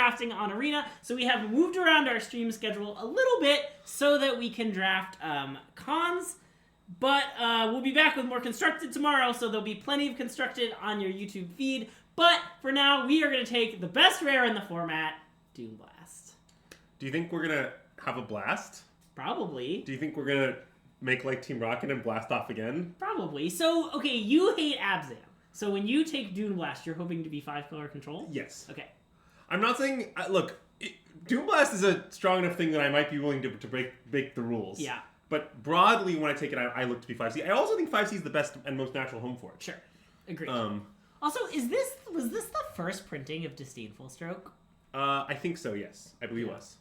drafting on Arena, so we have moved around our stream schedule a little bit so that we can draft cons. But we'll be back with more Constructed tomorrow, so there'll be plenty of Constructed on your YouTube feed. But for now, we are going to take the best rare in the format, Dune Blast. Do you think we're going to have a blast? Probably. Do you think we're going to make like Team Rocket and blast off again? Probably. So, okay, you hate Abzan. So when you take Dune Blast, you're hoping to be 5-color control? Yes. Okay. I'm not saying... look, Dune Blast is a strong enough thing that I might be willing to break the rules. Yeah. But broadly, when I take it, I look to be 5C. I also think 5C is the best and most natural home for it. Sure. Agreed. Also, was this the first printing of Disdainful Stroke? I think so, yes. I believe it was.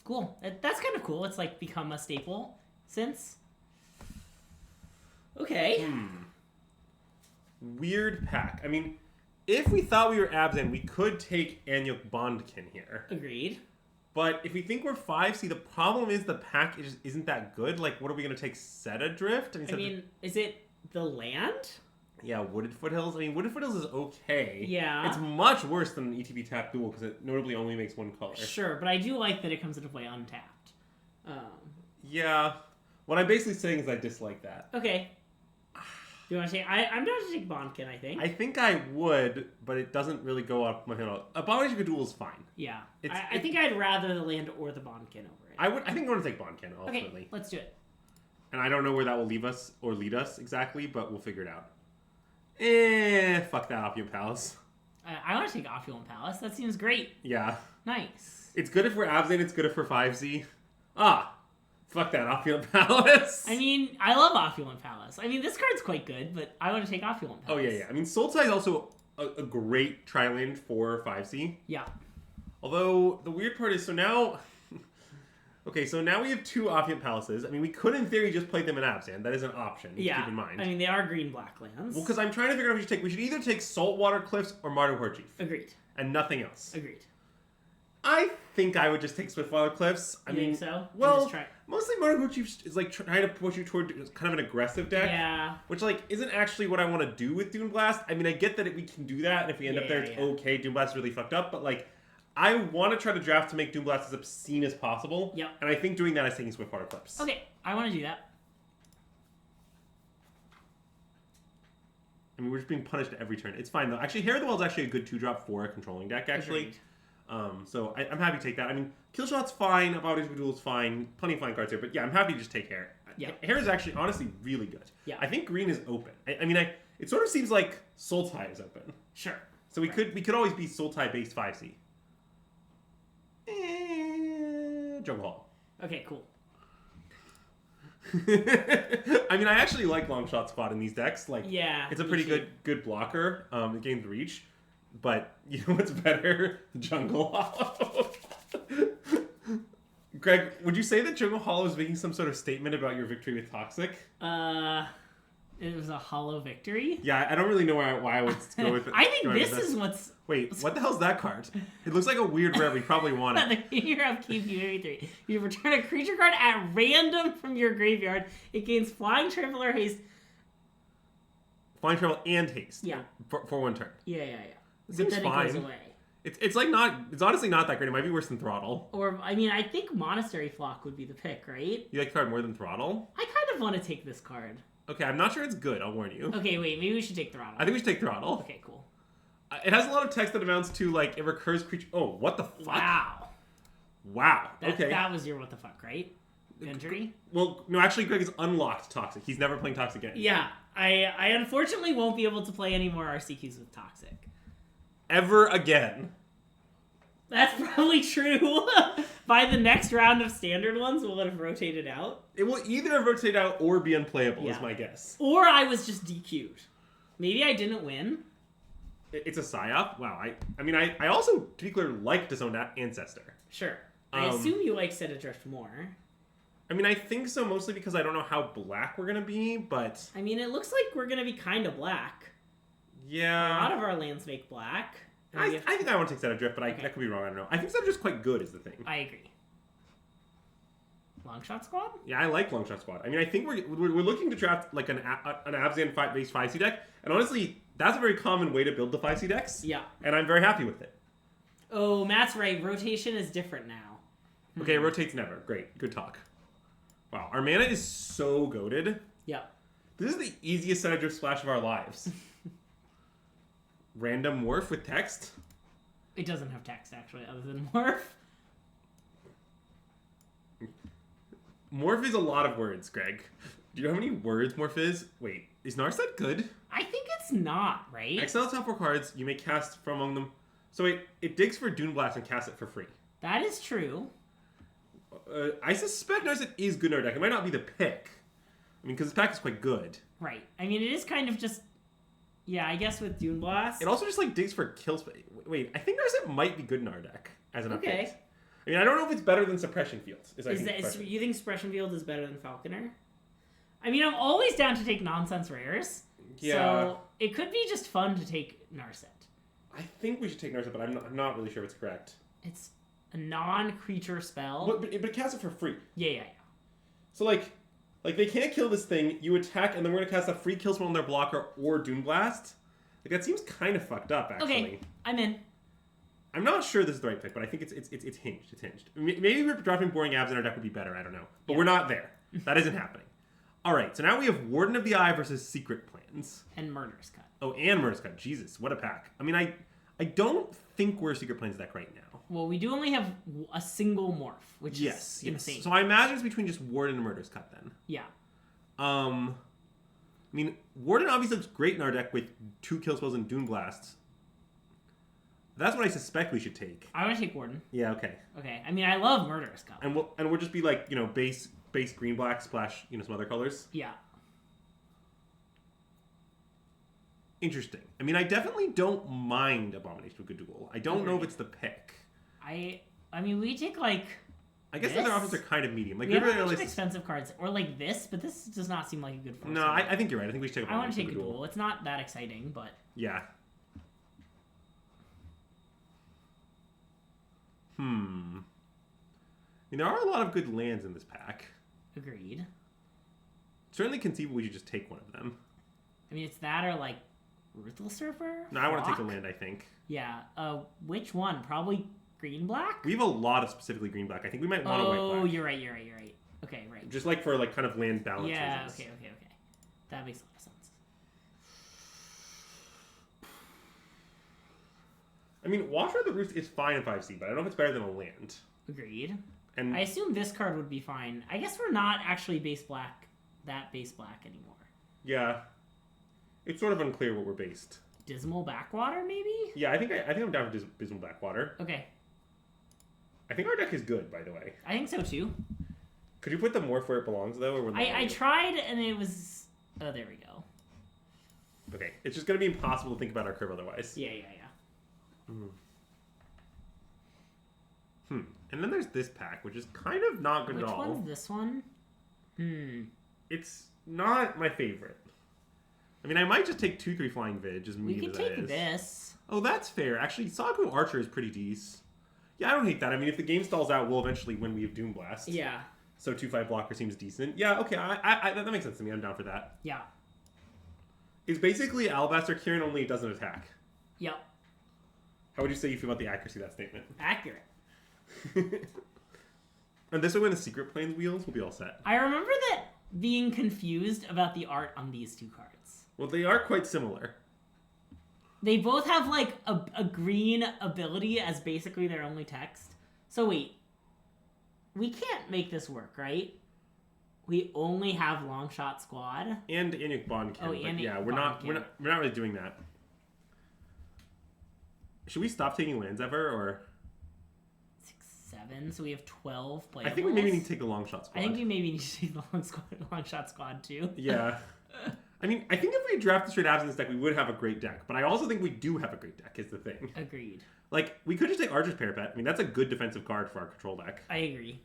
Cool. That's kind of cool. It's like become a staple since. Okay. Weird pack. I mean, if we thought we were Abzan, we could take Anyuk Bondkin here. Agreed. But if we think we're 5C, the problem is the pack isn't that good. Like, what are we going to take? Set Adrift? I mean, is it the land? Yeah, Wooded Foothills. I mean, Wooded Foothills is okay. Yeah. It's much worse than ETB Tap Duel because it notably only makes one color. Sure, but I do like that it comes into play untapped. Yeah. What I'm basically saying is I dislike that. Okay. Do you want to take... I'm down to take Bondkin, I think. I think I would, but it doesn't really go up my head. Abomination Duel is fine. Yeah. I think I'd rather the land or the Bondkin over it. I think I want to take Bondkin, ultimately. Okay, let's do it. And I don't know where that will leave us or lead us exactly, but we'll figure it out. Fuck that Opulent Palace. I want to take Opulent Palace. That seems great. Yeah. Nice. It's good if we're Abzan, it's good if we're 5Z. Fuck that Opulent Palace. I mean, I love Opulent Palace. I mean, this card's quite good, but I want to take Opulent Palace. Oh, yeah. I mean, Sultai is also a great tri-land for 5C. Yeah. Although, the weird part is, so now... Okay, so now we have two Opulent Palaces. I mean, we could, in theory, just play them in Abzan. That is an option, keep in mind. I mean, they are green-black lands. Well, because I'm trying to figure out if we should either take Saltwater Cliffs or Mardu Horchief. Agreed. And nothing else. Agreed. I think I would just take Swiftwater Cliffs. I mean, think so? Well, mostly Mardu Horchief is like trying to push you toward kind of an aggressive deck. Yeah. Which, like, isn't actually what I want to do with Dune Blast. I mean, I get that we can do that, and if we end up there, it's okay. Dune Blast is really fucked up, but, like... I want to try to draft to make Dune Blast as obscene as possible. Yep. And I think doing that is taking Swiftwater Cliffs. Okay, I want to do that. I mean, we're just being punished every turn. It's fine, though. Actually, Hair of the Well is actually a good 2-drop for a controlling deck, actually. So I'm happy to take that. I mean, Killshot's fine. Abomination Duel's fine. Plenty of fine cards here. But yeah, I'm happy to just take Hair. Yeah. Hair is actually, honestly, really good. Yeah. I think green is open. I mean, it sort of seems like Sultai is open. Sure. So we could always be Sultai-based 5C. Jungle Hall. Okay, cool. I mean, I actually like Long Shot Squad in these decks. Like, yeah, it's a pretty good blocker. It gains reach, but you know what's better? Jungle Hollow. Greg, would you say that Jungle Hollow is making some sort of statement about your victory with Toxic? It was a hollow victory. Yeah, I don't really know why I would go with it. I think this is what's... Wait, what the hell's that card? It looks like a weird rare. We probably want it. The figure of KP33. You return a creature card at random from your graveyard. It gains Flying Traveler, Haste. Flying Travel and Haste. Yeah. For one turn. Yeah. It seems fine. It goes away. It's like not... It's honestly not that great. It might be worse than Throttle. Or, I mean, I think Monastery Flock would be the pick, right? You like the card more than Throttle? I kind of want to take this card. Okay, I'm not sure it's good, I'll warn you. Okay, wait, maybe we should take Throttle. I think we should take Throttle. Okay, cool. It has a lot of text that amounts to, like, it recurs creature... Oh, what the fuck? Wow. Okay. That was your what the fuck, right? Injury? Well, no, actually, Greg is unlocked Toxic. He's never playing Toxic again. Yeah, I unfortunately won't be able to play any more RCQs with Toxic. Ever again. That's probably true. By the next round of standard ones, we'll have rotated out. It will either rotate out or be unplayable, is my guess. Or I was just DQ'd. Maybe I didn't win. It's a psyop? Wow. I mean, I also, to be clear, like Disowned Ancestor. Sure. I assume you like Set Adrift more. I mean, I think so, mostly because I don't know how black we're going to be, but... I mean, it looks like we're going to be kind of black. Yeah. A lot of our lands make black. I think I want to take Set Adrift, but that could be wrong. I don't know. I think Set Adrift's quite good, is the thing. I agree. Longshot Squad? Yeah, I like Longshot Squad. I mean, I think we're looking to draft like an Abzan based 5C deck, and honestly, that's a very common way to build the 5C decks. Yeah. And I'm very happy with it. Oh, Matt's right. Rotation is different now. Okay, it rotates never. Great. Good talk. Wow, our mana is so goated. Yep. This is the easiest set of Drift Splash of our lives. Random morph with text? It doesn't have text, actually, other than morph. Morph is a lot of words, Greg. Do you know how many words morph is? Wait, is Narset good? I think it's not, right? Exile top 4 cards, you may cast from among them. So wait, it digs for Dune Blast and casts it for free. That is true. I suspect Narset is good in our deck. It might not be the pick. I mean, because this pack is quite good. Right. I mean, it is kind of just... Yeah, I guess with Dune Blast. It also just like digs for kill space. Wait, I think Narset might be good in our deck as an update. Okay. I mean, I don't know if it's better than Suppression Fields. You think Suppression Field is better than Falconer? I mean, I'm always down to take nonsense rares. Yeah. So it could be just fun to take Narset. I think we should take Narset, but I'm not really sure if it's correct. It's a non-creature spell. But it casts it for free. Yeah. So like they can't kill this thing. You attack, and then we're gonna cast a free kill spell on their blocker or Dune Blast. Like that seems kind of fucked up, actually. Okay, I'm in. I'm not sure this is the right pick, but I think it's hinged. It's hinged. Maybe if we're dropping Boring Abs in our deck would be better. I don't know, but we're not there. That isn't happening. All right, so now we have Warden of the Eye versus Secret Plans. And Murderous Cut. Oh, and Murderous Cut. Jesus, what a pack. I mean, I don't think we're Secret Plans deck right now. Well, we do only have a single morph, which Yes. is insane. So I imagine it's between just Warden and Murderous Cut then. Yeah. I mean, Warden obviously looks great in our deck with 2 kill spells and Dune Blasts. That's what I suspect we should take. I want to take Warden. Yeah, okay. Okay. I mean, I love Murderous Cut. And we'll just be like, base green black splash, some other colors. Yeah. Interesting. I mean, I definitely don't mind Abomination of Good Duel. I don't know if it's the pick. I mean, we take like. I guess this? the other options are kind of medium. Like We have a bunch really of expensive cards, or like this, but this does not seem like a good force. No, I think you're right. I think we should take. I want to take a duel. It's not that exciting, but yeah. I mean, there are a lot of good lands in this pack. agreed. Certainly conceivable we should just take one of them. I mean, it's that or like Ruthless Surfer. No, I want to take a Flock? land, I think. Yeah. Which one? Probably green black. We have a lot of specifically green black. I think we might want a white black. Oh, you're right. Okay, right. Just like for like kind of land balance Yeah. reasons. Okay. That makes a lot of sense. I mean, Watcher of the Roost is fine in 5C, but I don't know if it's better than a land. Agreed. And I assume this card would be fine. I guess we're not actually base black anymore. yeah, it's sort of unclear what we're based. Dismal Backwater, maybe? Yeah, I think I'm down for Dismal Blackwater. Okay. I think our deck is good, by the way. I think so too. Could you put the morph where it belongs, though? Or I tried and it was... Oh, there we go. Okay, it's just going to be impossible to think about our curve otherwise. Yeah. And then there's this pack, which is kind of not good Which at all. one's this one? It's not my favorite. I mean, I might just take 2/3 Flying Vid, just We medium could as that take is. this. Oh, that's fair. Actually, Sagu Archer is pretty decent. Yeah, I don't hate that. I mean, if the game stalls out, we'll eventually win. We have Doom Blast. Yeah. So 2/5 blocker seems decent. Yeah, okay, that makes sense to me. I'm down for that. Yeah. It's basically Alabaster Kieran, only it doesn't attack. Yep. How would you say you feel about the accuracy of that statement? Accurate. And this way, when the Secret Planes wheels, we'll be all set. I remember that being confused about the art on these two cards. Well, they are quite similar. They both have like a green ability as basically their only text. So wait, we can't make this work, right? We only have Long Shot Squad. And Inuk Bond can. Oh, but and yeah, Inuk we're not Bond really doing that. Should we stop taking lands ever, or 6, 7. So we have 12 players. I think we maybe need to take the Long Shot Squad. I think we maybe need to take the Long Shot Squad too. Yeah. I mean, I think if we draft the straight abs in this deck, we would have a great deck. But I also think we do have a great deck, is the thing. Agreed. Like, we could just take Archer's Parapet. I mean, that's a good defensive card for our control deck. I agree.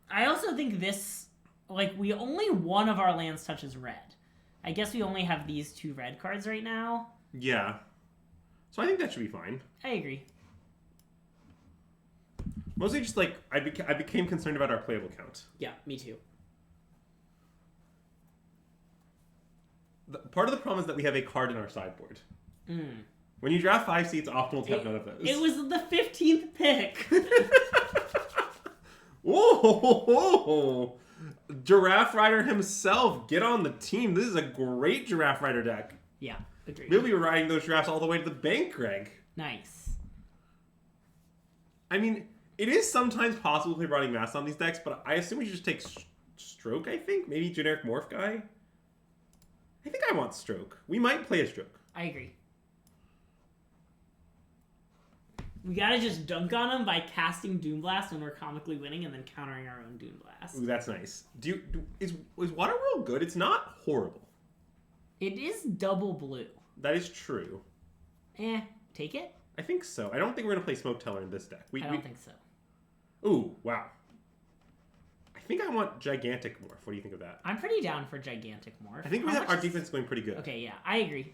I also think this, like, we only one of our lands touches red. I guess we only have these 2 red cards right now. Yeah. So I think that should be fine. I agree. Mostly just, like, I became concerned about our playable count. Yeah, me too. Part of the problem is that we have a card in our sideboard. When you draft 5 seats, optimal to have none of those. It was the 15th pick. Whoa! Giraffe Rider himself, get on the team. This is a great Giraffe Rider deck. Yeah, agreed. Maybe we're riding those giraffes all the way to the bank, Greg. Nice. I mean, it is sometimes possible to play Rotting Mass on these decks, but I assume we should just take Stroke, I think? Maybe generic Morph guy? I think I want Stroke. We might play a Stroke. I agree. We gotta just dunk on him by casting Doomblast when we're comically winning and then countering our own Doomblast. Ooh, that's nice. Is Waterworld good? It's not horrible. It is double blue. That is true. Take it? I think so. I don't think we're going to play Smoke Teller in this deck. I don't think so. Ooh, wow. I think I want Gigantic Morph. What do you think of that? I'm pretty down for Gigantic Morph. I think our defense is going pretty good. Okay, yeah, I agree.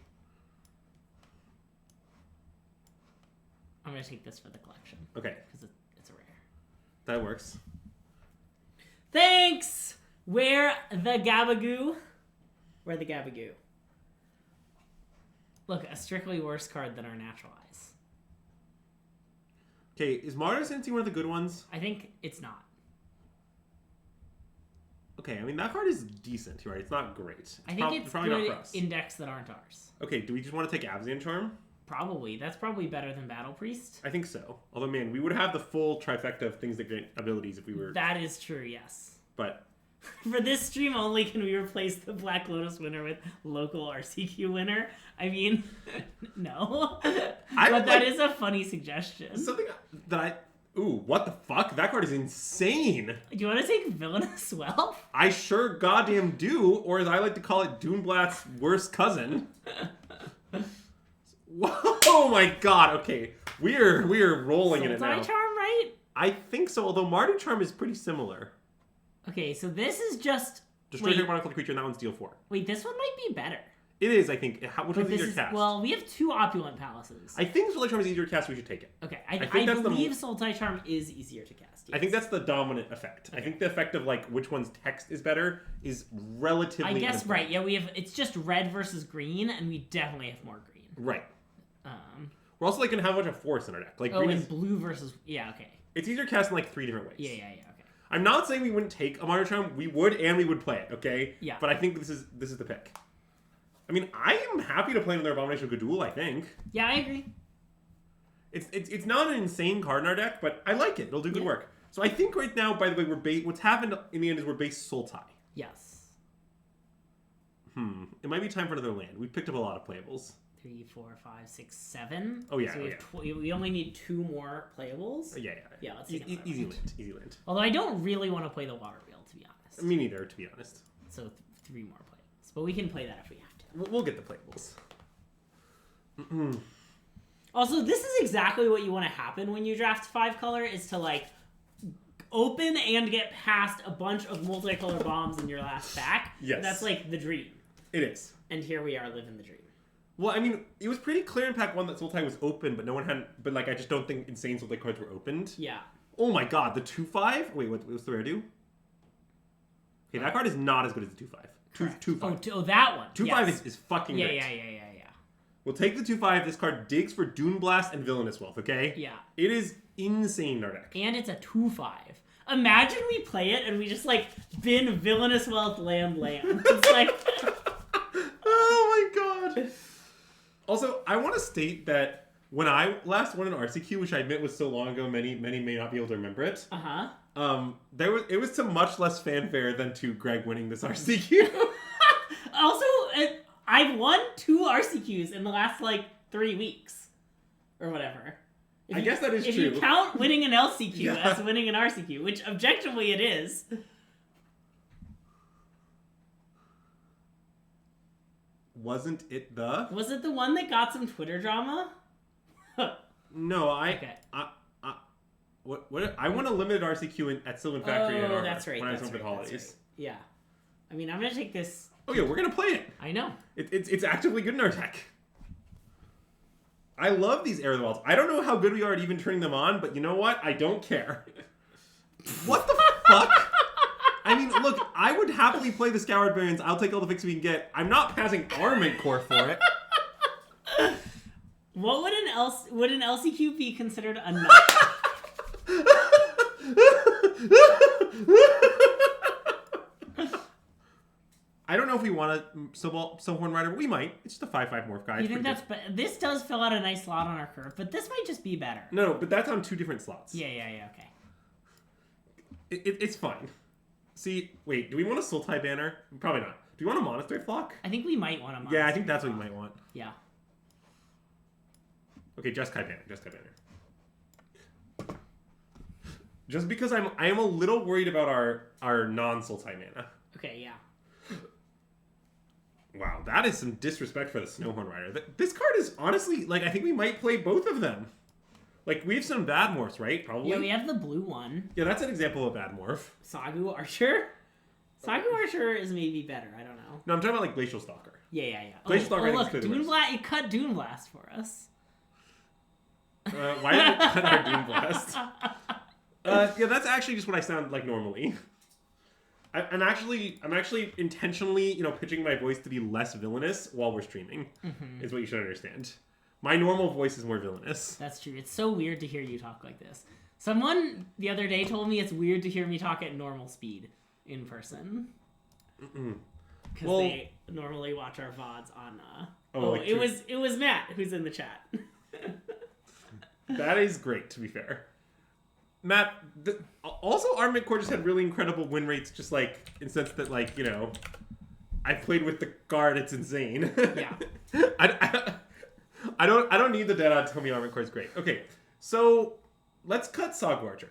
I'm going to take this for the collection. Okay. Because it's a rare. That works. Thanks! Where the Gabagoo? Where the Gabagoo? Look, a strictly worse card than our Natural Eyes. Okay, is Mario Sensei one of the good ones? I think it's not. Okay, I mean, that card is decent, right? It's not great. I think it's probably good not for us. in decks that aren't ours. Okay, do we just want to take Abzian Charm? Probably. That's probably better than Battle Priest. I think so. Although, man, we would have the full trifecta of things that grant abilities if we were... That is true, yes. But... For this stream only, can we replace the Black Lotus winner with local RCQ winner? I mean, no. But that is a funny suggestion. Something that I... Ooh, what the fuck? That card is insane. Do you want to take Villainous Wealth? I sure goddamn do, or as I like to call it, Doomblast's worst cousin. Oh my god, okay. We're rolling in it now. Sultai Charm, right? I think so, although Mardu Charm is pretty similar. Okay, so this is just... Destroy target one creature, and that one's deal 4. Wait, this one might be better. It is, I think. Which one's easier to cast? Well, we have 2 Opulent Palaces. I think Sultai Charm is easier to cast, we should take it. Okay, I believe Sultai Charm is easier to cast. Yes. I think that's the dominant effect. Okay. I think the effect of, like, which one's text is better is relatively... I guess, right, yeah, it's just red versus green, and we definitely have more green. Right. We're also, like, going to have a bunch of force in our deck. Like, green and blue versus... Yeah, okay. It's easier to cast in, like, 3 different ways. Yeah, okay. I'm not saying we wouldn't take a Mardu Charm. We would, and we would play it, okay? Yeah. But I think this is the pick. I mean, I am happy to play another Abomination of Gudul, I think. Yeah, I agree. It's not an insane card in our deck, but I like it. It'll do good work. So I think right now, by the way, what's happened in the end is we're base Sultai. Yes. It might be time for another land. We've picked up a lot of playables. 3, 4, 5, 6, 7. Oh, yeah. So we only need 2 more playables. Yeah. Yeah, let's take easy land. Although I don't really want to play the water wheel, to be honest. Me neither, to be honest. So 3 more playables. But we can play that if we have to. We'll get the playables. Also, this is exactly what you want to happen when you draft 5-color, is to, like, open and get past a bunch of multicolor bombs in your last pack. Yes. That's, like, the dream. It is. And here we are living the dream. Well, I mean, it was pretty clear in pack 1 that Sultai was open, but no one had... But, like, I just don't think insane Sultai cards were opened. Yeah. Oh my god, the 2/5? Wait, what's the rare do? Okay, that card is not as good as the 2/5. 2/5. Oh, that one. 2/5 is fucking great. Yeah. We'll take the 2/5. This card digs for Doomblast and Villainous Wealth, okay? Yeah. It is insane in our deck. And it's a 2/5. Imagine we play it and we just, like, bin Villainous Wealth land. It's like... Oh my god. Also, I want to state that when I last won an RCQ, which I admit was so long ago, many may not be able to remember it. It was to much less fanfare than to Greg winning this RCQ. Also, I've won 2 RCQs in the last, like, 3 weeks. Or whatever. I guess that is true. If you count winning an LCQ as winning an RCQ, which objectively it is. Wasn't it the... Was it the one that got some Twitter drama? No, Okay. I won a limited RCQ at Sylvan Factory in that's right. when I was home for the holidays. Right. Yeah. I mean, I'm going to take this... Oh yeah, we're going to play it. I know. It's actively good in our deck. I love these Air of the Wilds. I don't know how good we are at even turning them on, but you know what? I don't care. What the fuck? I mean, look, I would happily play the Scoured Barons. I'll take all the fixes we can get. I'm not passing Armament Core for it. What would an LCQ be considered a nut? I don't know if we want a Snowhorn Rider, but we might. It's just a 5/5 morph guy. You think that's this does fill out a nice slot on our curve, but this might just be better. No, but that's on 2 different slots. Yeah, okay. It's fine. See, wait, do we want a Sultai banner? Probably not. Do we want a Monastery Flock? I think we might want a Yeah, I think that's what we might want. Yeah. Okay, just Kai banner. Just because I am a little worried about our non-Sultai mana. Okay, yeah. Wow, that is some disrespect for the Snowhorn Rider. This card is honestly, like, I think we might play both of them. Like, we have some bad morphs, right? Probably. Yeah, we have the blue one. Yeah, that's an example of a bad morph. Sagu Archer? Sagu Archer is maybe better. I don't know. No, I'm talking about, like, Glacial Stalker. Yeah. Glacial Stalker, look, Dune Blast. You cut Dune Blast for us. Why did it cut our Dune Blast? Yeah, that's actually just what I sound like normally. I'm actually intentionally, pitching my voice to be less villainous while we're streaming. Mm-hmm. Is what you should understand. My normal voice is more villainous. That's true. It's so weird to hear you talk like this. Someone the other day told me it's weird to hear me talk at normal speed in person. Because they normally watch our VODs on. It was Matt who's in the chat. That is great, to be fair. Matt, also our midcourt just had really incredible win rates, just like in the sense that, like, I played with the guard. It's insane. Yeah. I don't need the data to tell me our midcourt is great. Okay, so let's cut Sagu Archer.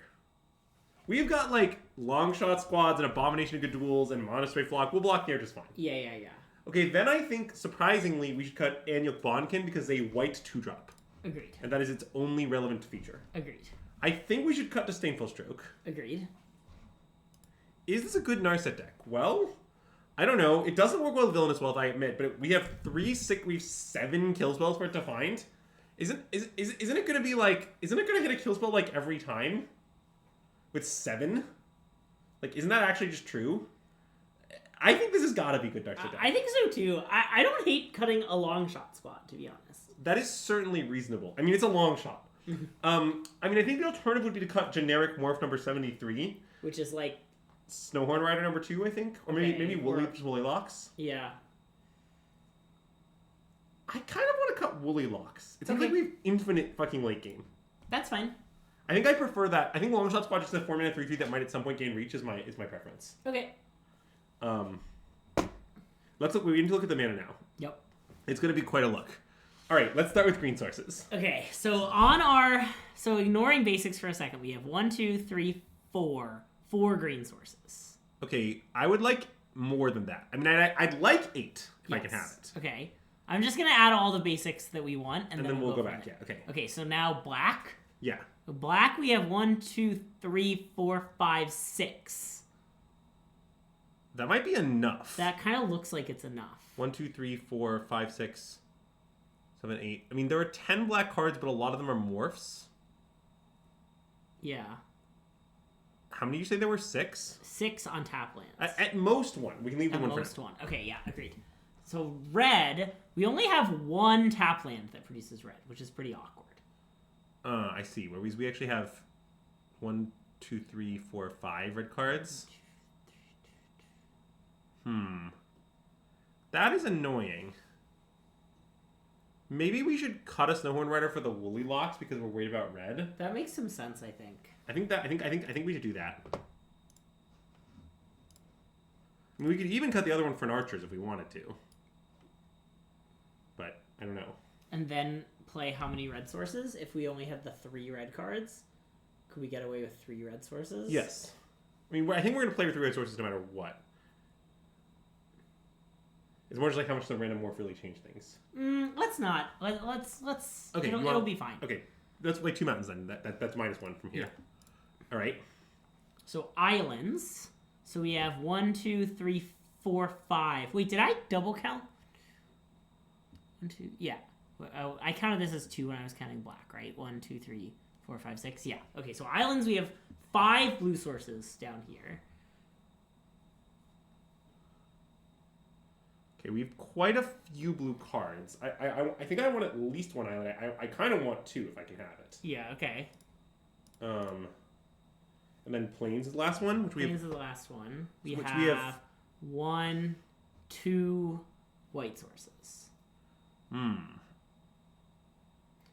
We've got like long shot squads and Abomination of Good Duels and Monastery Flock. We'll block the air just fine. Yeah. Okay, then I think surprisingly we should cut Anyuk Bonkin because they white 2-drop. Agreed. And that is its only relevant feature. Agreed. I think we should cut Disdainful Stroke. Agreed. Is this a good Narset deck? Well, I don't know. It doesn't work well with Villainous Wealth, I admit, but we have 7 kill spells for it to find. Isn't it gonna be like, isn't it gonna hit a kill spell like every time? With 7? Like, isn't that actually just true? I think this has gotta be good Narset deck. I think so too. I don't hate cutting a long shot squad, to be honest. That is certainly reasonable. I mean, it's a long shot. I mean, I think the alternative would be to cut generic morph number 73. Which is like... Snowhorn Rider number 2, I think. Or maybe Woolly Locks. Yeah. I kind of want to cut Woolly Locks. It sounds like we have infinite fucking late game. That's fine. I think I prefer that. I think long shot squad just a 4-mana 3/3 that might at some point gain reach is my preference. Okay. Let's look. We need to look at the mana now. Yep. It's going to be quite a look. All right, let's start with green sources. Okay, so ignoring basics for a second, we have 1, 2, 3, 4 green sources. Okay, I would like more than that. I mean, I'd like 8 if I can have it. Okay, I'm just gonna add all the basics that we want, and then we'll go back. Yeah. Okay. Okay, so now black. Yeah. Black, we have 1, 2, 3, 4, 5, 6. That might be enough. That kind of looks like it's enough. 1, 2, 3, 4, 5, 6, 7, 8. I mean, there are 10 black cards, but a lot of them are morphs. Yeah. How many did you say there were? 6? 6 on tap lands. At most 1. We can leave the one for now. At most 1. Okay, yeah, agreed. So red, we only have 1 tap land that produces red, which is pretty awkward. I see. Where we actually have 1, 2, 3, 4, 5 red cards. That is annoying. Maybe we should cut a Snowhorn Rider for the Woolly Locks because we're worried about red. That makes some sense, I think. I think we should do that. I mean, we could even cut the other one for an Archers if we wanted to. But I don't know. And then play how many red sources? If we only have the 3 red cards, could we get away with 3 red sources? Yes. I mean, I think we're going to play with 3 red sources no matter what. It's more just like how much the random morph really change things. Let's not. Let's. Okay, it'll be fine. Okay, let's play 2 mountains then. That's -1 from here. Yeah. All right. So islands. So we have 1, 2, 3, 4, 5. Wait, did I double count? 1, 2. Yeah. I counted this as 2 when I was counting black, right? 1, 2, 3, 4, 5, 6. Yeah. Okay. So islands, we have 5 blue sources down here. Okay, we have quite a few blue cards. I think I want at least one island. I kind of want two if I can have it. Yeah, okay. And then Plains is the last one, which we have. Plains is the last one. We Which have, we have- 1, 2 white sources.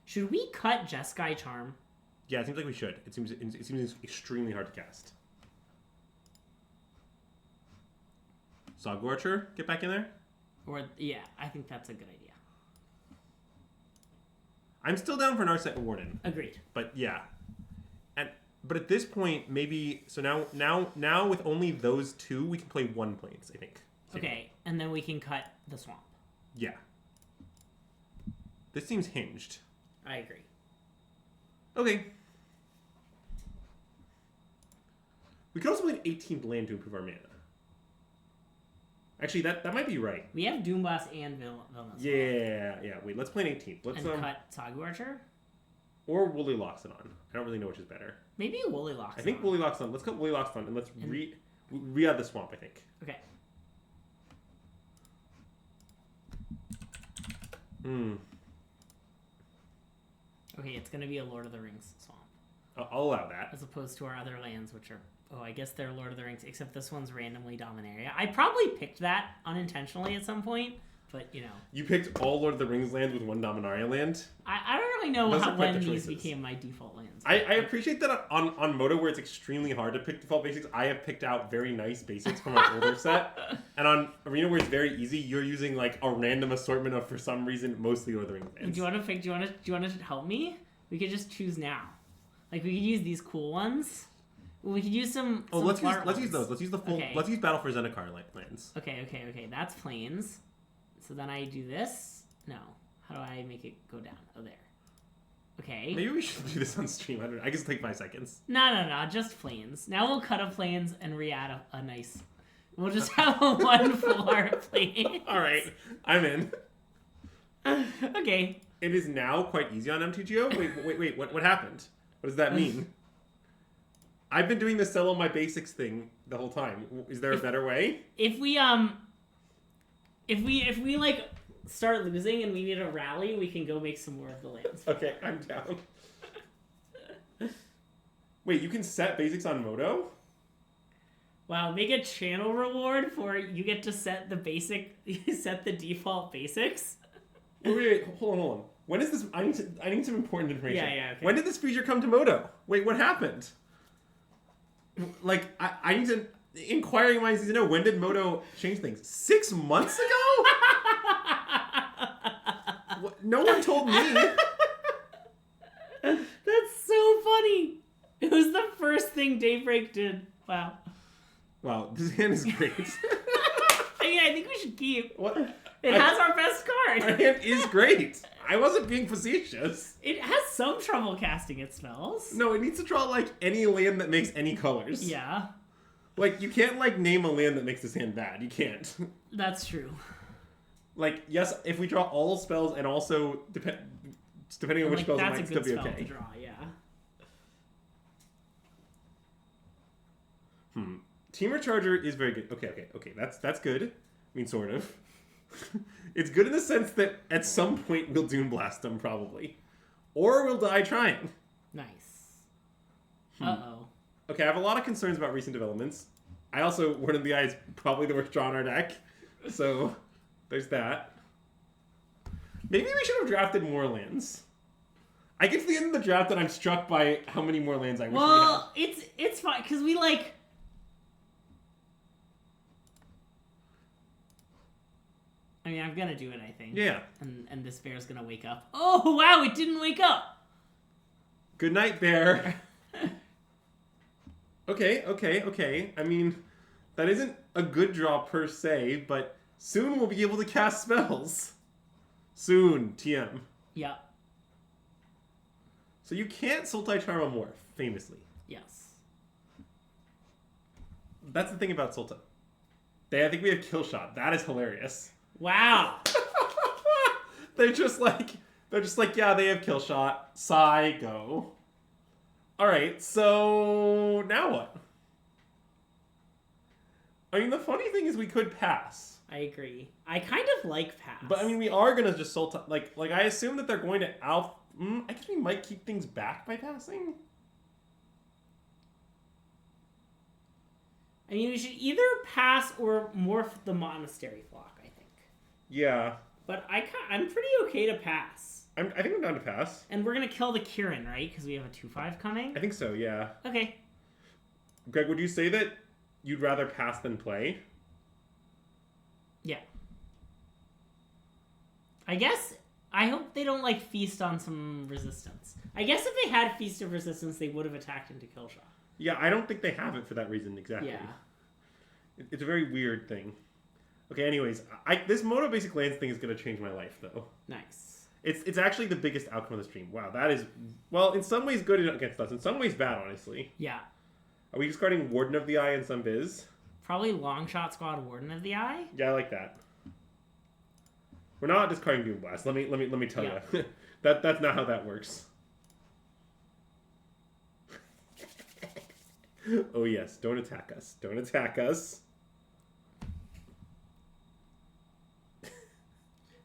Should we cut Jeskai Charm? Yeah, it seems like we should. It seems extremely hard to cast. Sogwarcher, get back in there. Or, yeah, I think that's a good idea. I'm still down for Narset Warden, Agreed. but yeah. But at this point, maybe so now with only those two, we can play one Plains, I think. Okay, and then we can cut the swamp. Yeah. This seems hinged. I agree. Okay. We could also play an 18th land to improve our mana. Actually, that might be right. We have Doomblast and Vilna. Yeah. Wait, let's play an 18th. Let's And cut Sagu Archer? or Woolly Loxodon. I don't really know which is better. Maybe Woolly Locks. I think Woolly Loxodon. Let's cut Woolly Loxodon and let's re-add the swamp, I think. Okay. Okay, it's going to be a Lord of the Rings swamp. I'll allow that. As opposed to our other lands, which are... Oh, I guess they're Lord of the Rings, except this one's randomly Dominaria. I probably picked that unintentionally at some point, but, you know. You picked all Lord of the Rings lands with one Dominaria land. I don't really know Those are quite when the these choices. became my default lands. I appreciate that on Moto, where it's extremely hard to pick default basics, I have picked out very nice basics from our older set. And on Arena, where it's very easy, you're using like a random assortment of, for some reason, mostly Lord of the Rings lands. Do you want to pick? Do you want to help me? We could just choose now. Like we could use these cool ones. We could use some. Oh, some let's smart use those. Let's use the full. Okay. Let's use Battle for Zendikar lands. Okay. That's Plains. So then I do this. No. How do I make it go down? Oh, there. Okay. Maybe we should do this on stream. I don't know. I guess it'll take 5 seconds. No. Just Plains. Now we'll cut a Plains and re-add a nice. We'll just have a 1/4 Plains. All right, I'm in. Okay. It is now quite easy on MTGO. Wait. What happened? What does that mean? I've been doing the sell on my basics thing the whole time. Is there a better way? If we like start losing and we need a rally, we can go make some more of the lands. Okay, I'm down. Wait, you can set basics on Moto? Wow, make a channel reward for you get to set the default basics. Wait, hold on. When is this? I need some important information. Yeah, okay. When did this feature come to Moto? What happened? Like, I need to... Inquiring minds need to know, when did Moto change things? 6 months ago? What? No one told me. That's so funny. It was the first thing Daybreak did. Wow. Wow, this hand is great. I think we should keep. What? It has our best My card. hand is great. I wasn't being facetious. It has some trouble casting its spells. No, it needs to draw, like, any land that makes any colors. Yeah, Like, you can't, like, name a land that makes this hand bad. You can't. that's true. Like, yes, if we draw all spells and also, depending on which Like, spells, it that's might a still good be spell okay. to draw. Yeah. Teamer Charger is very good. Okay. That's good. I mean, sort of. It's good in the sense that at some point we'll Doom Blast them, probably. Or we'll die trying. Nice. Uh-oh. Okay, I have a lot of concerns about recent developments. I also, Word of the Eye is probably the worst draw in our deck. So, there's that. Maybe we should have drafted more lands. I get to the end of the draft and I'm struck by how many more lands I wish we had. Well, it's fine, because we, like... I mean, I'm gonna do it, I think. Yeah. And this bear's gonna wake up. Oh, wow, it didn't wake up! Good night, bear. Okay. I mean, that isn't a good draw per se, but soon we'll be able to cast spells. Soon, TM. Yeah. So you can't Sultai Charm a Morph, famously. Yes. That's the thing about Sultai. I think we have Kill Shot. That is hilarious. Wow. They're just like, yeah, they have Kill Shot. Sigh, go. Alright, so now what? I mean, the funny thing is we could pass. I agree. I kind of like pass. But I mean, we are gonna just Sultai. Like I assume that they're going to Alpha. I guess we might keep things back by passing. I mean, we should either pass or morph the monastery flock, I think. Yeah. But I'm pretty okay to pass. I think I'm down to pass. And we're going to kill the Kirin, right? Because we have a 2/5 coming? I think so, yeah. Okay. Greg, would you say that you'd rather pass than play? Yeah. I guess... I hope they don't, like, feast on some resistance. I guess if they had Feast of Resistance, they would have attacked into Killshot. Yeah, I don't think they have it for that reason exactly. Yeah. It's a very weird thing. Okay, anyways, this Moto Basic Lands thing is going to change my life, though. Nice. It's actually the biggest outcome of the stream. Wow, that is... Well, in some ways good against us. In some ways bad, honestly. Yeah. Are we discarding Warden of the Eye and some Viz? Probably Longshot Squad Warden of the Eye? Yeah, I like that. We're not discarding Doom Blast. Let me tell Yeah. you. That's not how that works. Oh yes, don't attack us. Don't attack us.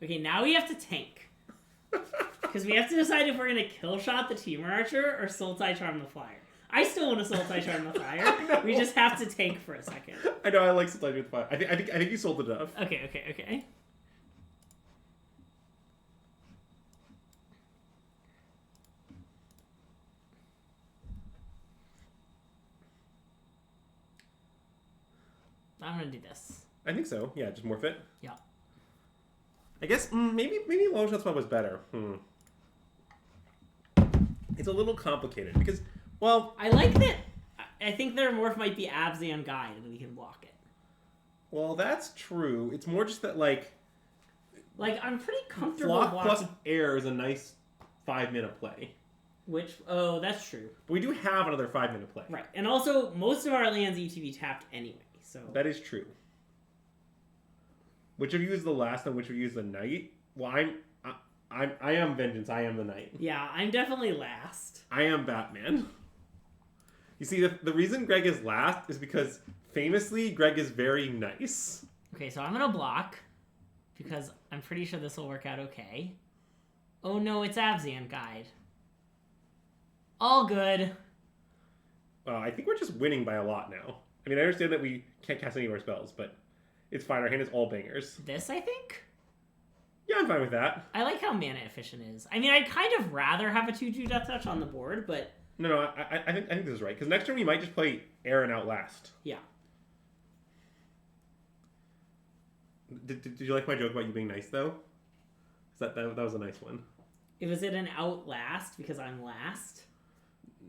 Okay, now we have to tank. Because we have to decide if we're going to Killshot the Temur Archer or Sultai Charm the Flyer. I still want to Sultai Charm the Flyer. We just have to tank for a second. I know, I like Sultai with Fire. I think you sold it enough. Okay. I'm gonna do this. I think so. Yeah, just morph it. Yeah. I guess maybe long shot spot was better. It's a little complicated because, well, I like that. I think their morph might be Abzan Guide and we can block it. well, that's true. It's more just that like I'm pretty comfortable Flock blocking. plus air is a nice 5-minute play. That's true. But we do have another 5-minute play. Right, and also most of our lands ETB tapped anyway, so That is true. Which of you is the last and which of you is the knight? Well, I am Vengeance. I am the knight. yeah, I'm definitely last. I am Batman. You see, the reason Greg is last is because famously Greg is very nice. Okay, so I'm gonna block because I'm pretty sure this will work out okay. Oh no, it's Abzan Guide. All good. I think we're just winning by a lot now. I mean, I understand that we can't cast any of our spells, but it's fine. Our hand is all bangers. This, I think? Yeah, I'm fine with that. I like how mana efficient it is. I mean, I'd kind of rather have a 2/2 Death Touch on the board, but No, I think this is right. Because next turn we might just play Air and Outlast. yeah. Did you like my joke about you being nice, though? That was a nice one. Was it an Outlast because I'm last?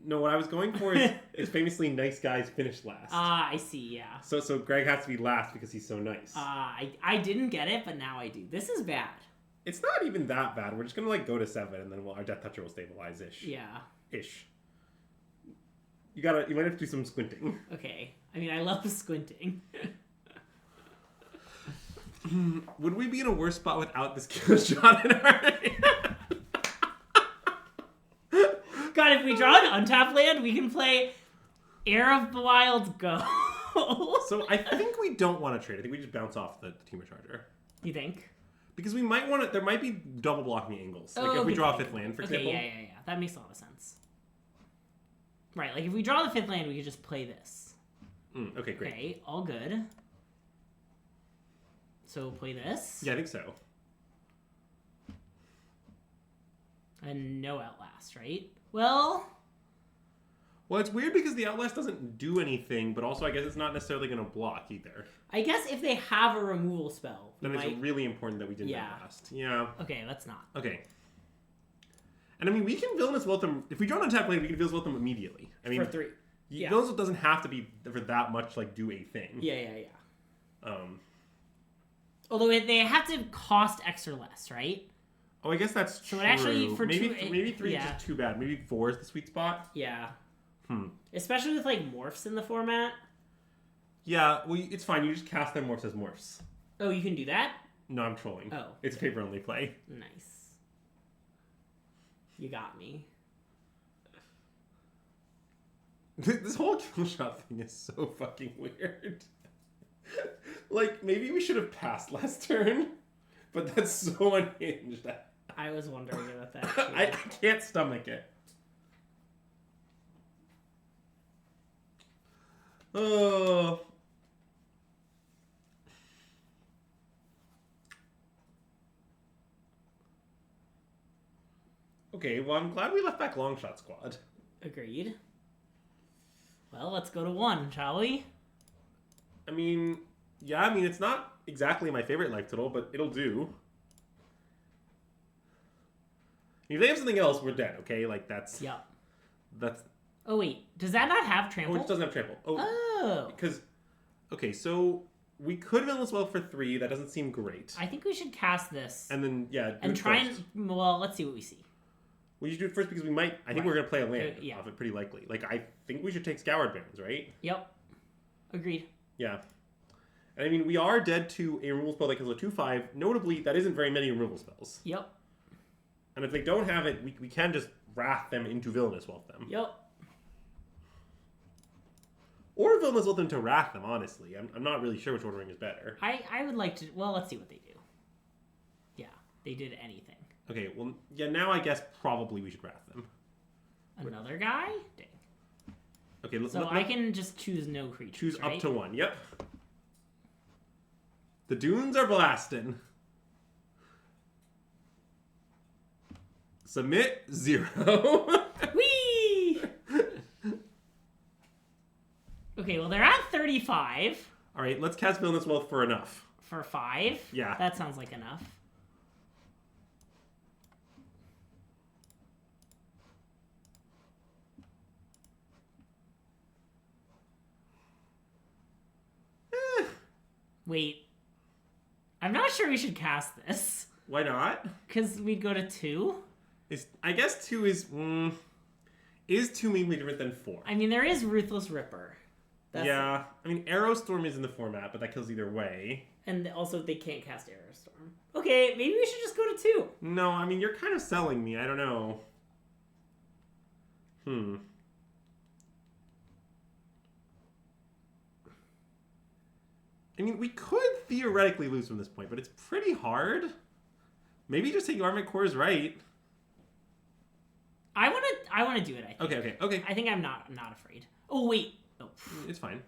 No, what I was going for is famously nice guys finish last. I see, yeah. So Greg has to be last because he's so nice. I didn't get it, but now I do. This is bad. It's not even that bad. We're just gonna go to 7, and then our Death Toucher will stabilize ish. Yeah. Ish. You might have to do some squinting. Okay. I mean, I love squinting. Would we be in a worse spot without this kill shot in our hand? God, if we draw an untapped land, we can play Heir of the Wild Go. So I think we don't want to trade. I think we just bounce off the Temur Charger. You think? Because we might want to... There might be double blocking angles. Like if we draw a 5th land, for example. Yeah. That makes a lot of sense. Right, like if we draw the 5th land, we could just play this. Okay, great. Okay, all good. So play this. Yeah, I think so. And no Outlast, right? Well, it's weird because the Outlast doesn't do anything, but also I guess it's not necessarily going to block either. I guess if they have a removal spell, Then it's really important that we didn't Outlast. Yeah. Okay, let's not. Okay. And I mean, we can Villainous Welcome... If we draw an untapped land, we can Villainous Welcome immediately. I mean, for 3. Yeah. Villainous doesn't have to be for that much, like, do a thing. Yeah. Although they have to cost X or less, right? Oh, I guess that's so true. It actually for maybe 3 is just too bad. Maybe 4 is the sweet spot. Yeah. Especially with like morphs in the format. Yeah, well, it's fine. You just cast their morphs as morphs. Oh, you can do that? No, I'm trolling. Oh. It's a paper only play. Nice. You got me. This whole kill shot thing is so fucking weird. Like, maybe we should have passed last turn, but that's so unhinged. I was wondering about that too. I can't stomach it. Oh. Okay, well, I'm glad we left back Longshot Squad. Agreed. Well, let's go to 1, shall we? I mean, yeah, it's not exactly my favorite life total, but it'll do. If they have something else, we're dead, okay? Like, that's... Yep. That's... Oh, wait. Does that not have Oh, trample? it doesn't have trample. Oh. Because... Okay, so... We could have Endless Wealth for 3. That doesn't seem great. I think we should cast this. And then, yeah... And try first. and... Well, let's see what we see. We should do it first because we might... I think Right. we're going to play a land Yeah. off it pretty likely. Like, I think we should take Scoured Barrens, right? Yep. Agreed. Yeah. And I mean, we are dead to a removal spell that kills a 2/5. Notably, that isn't very many removal spells. Yep. And if they don't have it, we can just Wrath them into Villainous Wealth them. Yep. Or Villainous Wealth them to Wrath them, honestly. I'm not really sure which ordering is better. I would like to... Well, let's see what they do. Yeah. They did anything. Okay, well, yeah, now I guess probably we should Wrath them. Another guy? Dang. Okay, let's... So I can just choose no creatures, choose right? up to 1. Yep. The Dunes are blasting. Submit 0. Whee! Okay, well, they're at 35 All right, let's cast Villainous Wealth for enough. for 5. Yeah. That sounds like enough. Wait. I'm not sure we should cast this. Why not? Because we'd go to 2. I guess 2 is... is 2 meaningfully different than 4? I mean, there is Ruthless Ripper. Yeah. I mean, Arrowstorm is in the format, but that kills either way. And also, they can't cast Aerostorm. Okay, maybe we should just go to 2. No, I mean, you're kind of selling me. I don't know. I mean, we could theoretically lose from this point, but it's pretty hard. Maybe just take Armored Core is right. I want to do it, I think. Okay. I think I'm not afraid. Oh, wait. Oh. It's fine.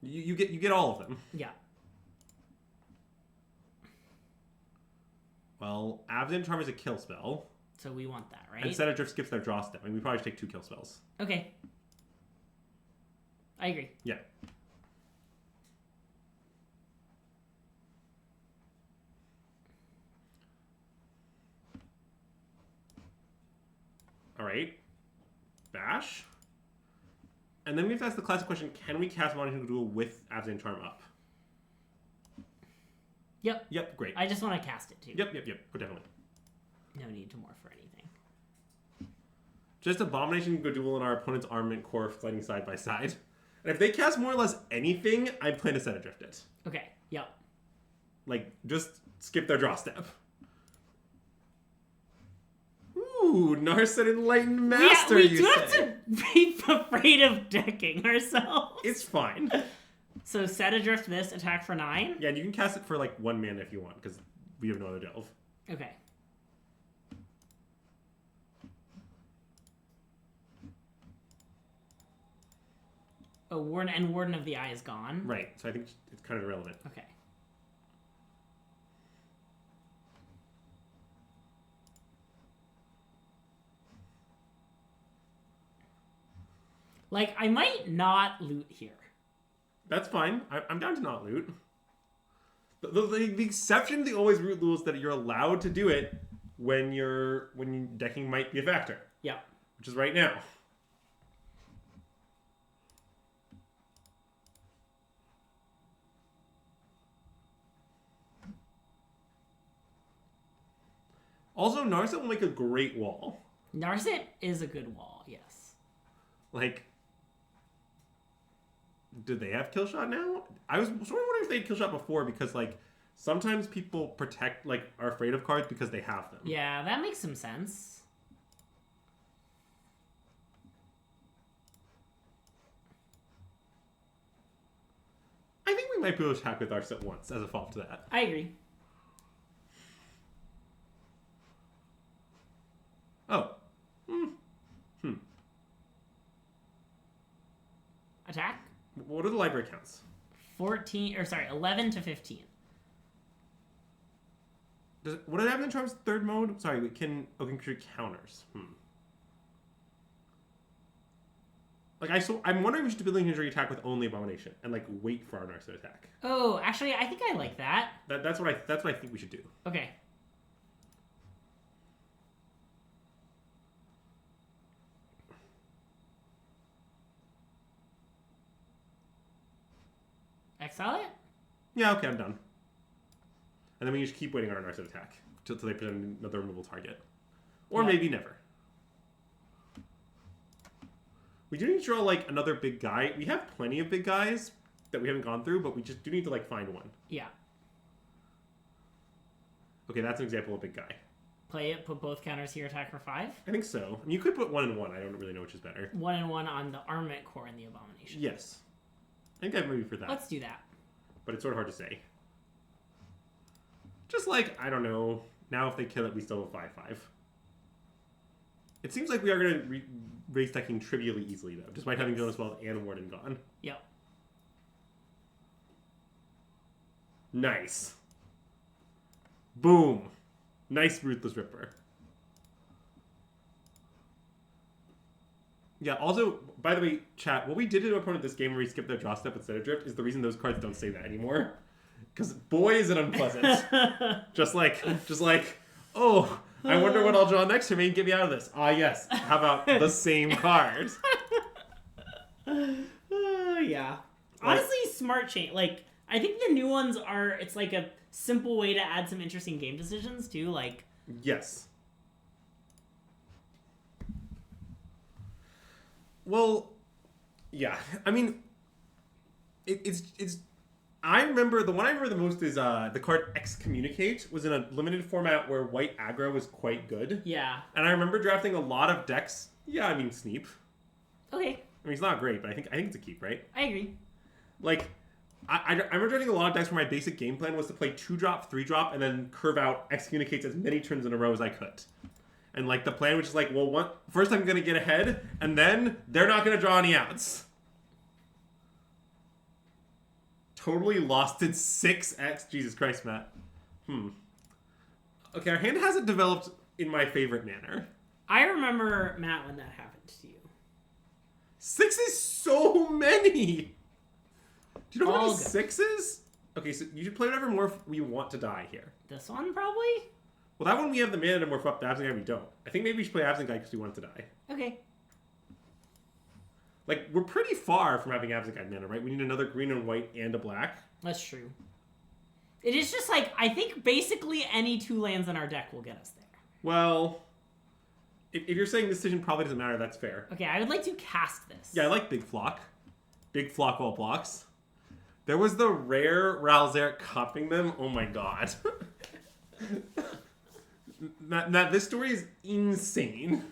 you get all of them. Yeah. Well, Absent Charm is a kill spell. So we want that, right? And Set Adrift skips their draw step. I mean, we probably should take 2 kill spells. Okay. I agree. Yeah. All right. Bash. And then we have to ask the classic question, can we cast Monitoring Duel with Absent Charm up? Yep. Yep, great. I just want to cast it, too. Yep, definitely. No need to morph for anything. Just Abomination go duel in our opponent's Armament Core fighting side by side. And if they cast more or less anything, I plan to Set Adrift it. Okay. Yep. Like, just skip their draw step. Ooh, Narset Enlightened Master, we you do say. have to be afraid of decking ourselves. It's fine. So Set Adrift this, attack for 9? Yeah, and you can cast it for like 1 mana if you want, because we have no other delve. Okay. Oh, Warden of the Eye is gone? Right, so I think it's kind of irrelevant. Okay. Like, I might not loot here. That's fine. I'm down to not loot. The exception to the always root rule is that you're allowed to do it when decking might be a factor. Yeah. Which is right now. Also, Narset will make a great wall. Narset is a good wall, yes. Like, do they have kill shot now? I was sort of wondering if they had kill shot before because, like, sometimes people protect, like, are afraid of cards because they have them. Yeah, that makes some sense. might be able to attack with Arset once as a follow-up to that. I agree. Oh. Attack? What are the library counts? 11 to 15. What did happen in Charm's third mode? Sorry, we can create counters. Like I'm wondering if we should do building injury attack with only Abomination and like wait for our Narset attack. Oh, actually, I think I like that. That's what I think we should do. Okay. Exile it? Yeah, okay, I'm done. And then we just keep waiting on our Narset attack until they present another removal target. Or maybe never. We do need to draw, like, another big guy. We have plenty of big guys that we haven't gone through, but we just do need to, like, find one. Yeah. Okay, that's an example of a big guy. Play it, put both counters here, attack for 5. I think so. I mean, you could put 1 and 1. I don't really know which is better. 1 and 1 on the Armament Core and the Abomination. Yes. I think I'm maybe for that. Let's do that. But it's sort of hard to say. Just like, I don't know, now if they kill it, we still have 5/5. It seems like we are going to race stacking trivially easily, though, despite having Jonas Wealth and Warden gone. Yep. Nice. Boom. Nice Ruthless Ripper. Yeah, also, by the way, chat, what we did to an opponent this game where we skipped their draw step instead of drift is the reason those cards don't say that anymore. Because, boy, is it unpleasant. just like, oh, I wonder what I'll draw next for me and get me out of this. Ah, yes. How about the same card? Yeah. Honestly, smart change. Like, I think the new ones are, it's like a simple way to add some interesting game decisions, too. Like, yes. Well, yeah. I mean, it's. I remember the one I remember the most is the card Excommunicate was in a limited format where white aggro was quite good. yeah. And I remember drafting a lot of decks. Yeah, I mean Sneep. Okay. I mean it's not great, but I think it's a keep, right? I agree. Like, I remember drafting a lot of decks where my basic game plan was to play 2-drop, 3-drop, and then curve out Excommunicates as many turns in a row as I could. And like the plan was just like, well, first I'm gonna get ahead, and then they're not gonna draw any outs. Totally lost it 6x. Jesus Christ, Matt. Okay, our hand hasn't developed in my favorite manner. I remember, Matt, when that happened to you. 6 is so many! Do you know how All many good. 6s? Okay, so you should play whatever morph we want to die here. This one, probably? Well, that one we have the mana to morph up. The Absent Guy we don't. I think maybe we should play Absent Guy because we want it to die. Okay. Like, we're pretty far from having Absent Guy mana, right? We need another green and white and a black. That's true. It is just like, I think basically any 2 lands in our deck will get us there. Well, if you're saying this decision probably doesn't matter, that's fair. Okay, I would like to cast this. Yeah, I like Big Flock. Big Flock all blocks. There was the rare Ralzeric copying them. Oh my god. Matt, this story is insane.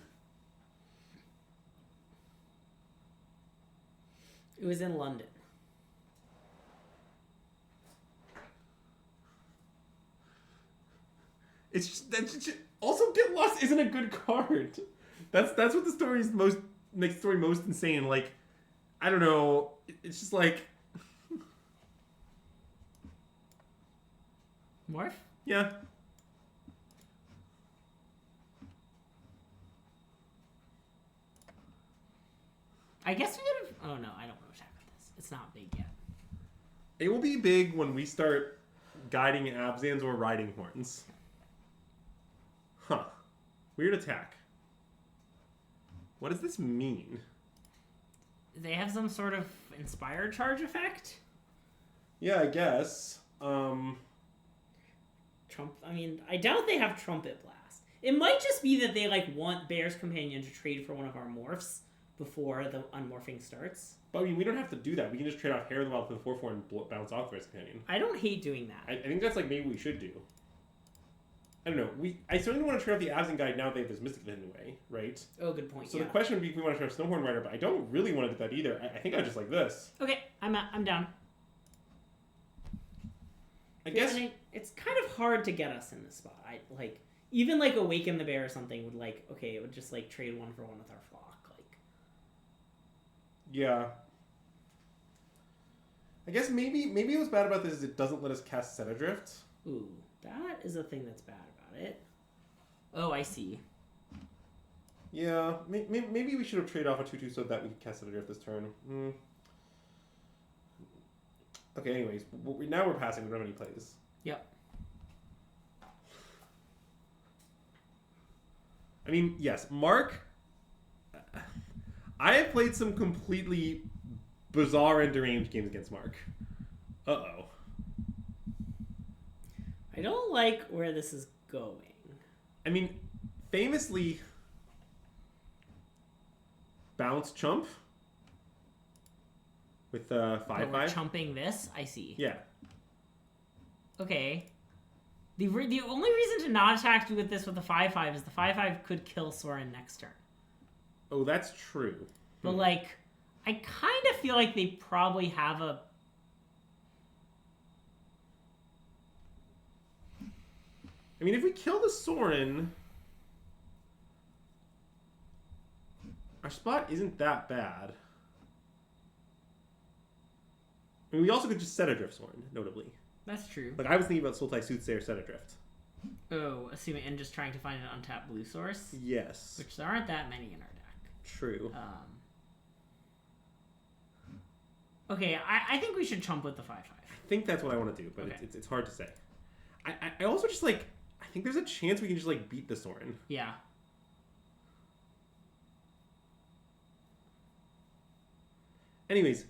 It was in London. It's just also Get Lost isn't a good card. That's what the story's makes the story most insane. Like, I don't know. It's just like, Morph? yeah. I guess we could have... Oh, no, I don't want to attack with this. It's not big yet. It will be big when we start guiding Abzans or riding horns. Huh. Weird attack. What does this mean? They have some sort of inspired charge effect? Yeah, I guess. I mean, I doubt they have Trumpet Blast. It might just be that they, like, want Bear's Companion to trade for one of our morphs before the unmorphing starts. But I mean, we don't have to do that. We can just trade off Hair of the Wild for the 4/4 and bounce off the Bear's Companion. I don't hate doing that. I think that's like maybe we should do. I don't know. I certainly want to trade off the Absent Guide now that they have this Mystic hidden away, right? Oh, good point. So yeah. the question would be if we want to trade off Snowhorn Rider, but I don't really want to do that either. I think I just like this. Okay, I'm down. guess it's kind of hard to get us in this spot. I like even like Awaken the Bear or something would like okay, it would just like trade 1 for 1 with our flock. Like yeah. I guess maybe what's bad about this is it doesn't let us cast Set Adrift. ooh, that is a thing that's bad about it. Oh, I see. Yeah, maybe we should have traded off a 2/2 so that we could cast Set Adrift this turn. Okay, anyways, now we're passing. We don't have any plays. Yep. I mean, yes, Mark. I have played some completely bizarre and deranged games against Mark. Uh-oh. I don't like where this is going. I mean, famously, bounce chump with 5/5. But we're chumping this? I see. Yeah. Okay. The only reason to not attack you with this with the 5/5 is the 5/5 could kill Sorin next turn. Oh, that's true. But like, I kind of feel like they probably have a. I mean, if we kill the Sorin, our spot isn't that bad. I mean, we also could just Set Adrift Sorin, notably. That's true. Like, I was thinking about Sultai Soothsayer Set Adrift. Oh, assuming and just trying to find an untapped blue source, Yes. which there aren't that many in our deck. True. Okay, I think we should chump with the 5/5. I think that's what I want to do, but Okay. it's hard to say. I also just, like, I think there's a chance we can just, like, beat the Sorin. Yeah. Anyways,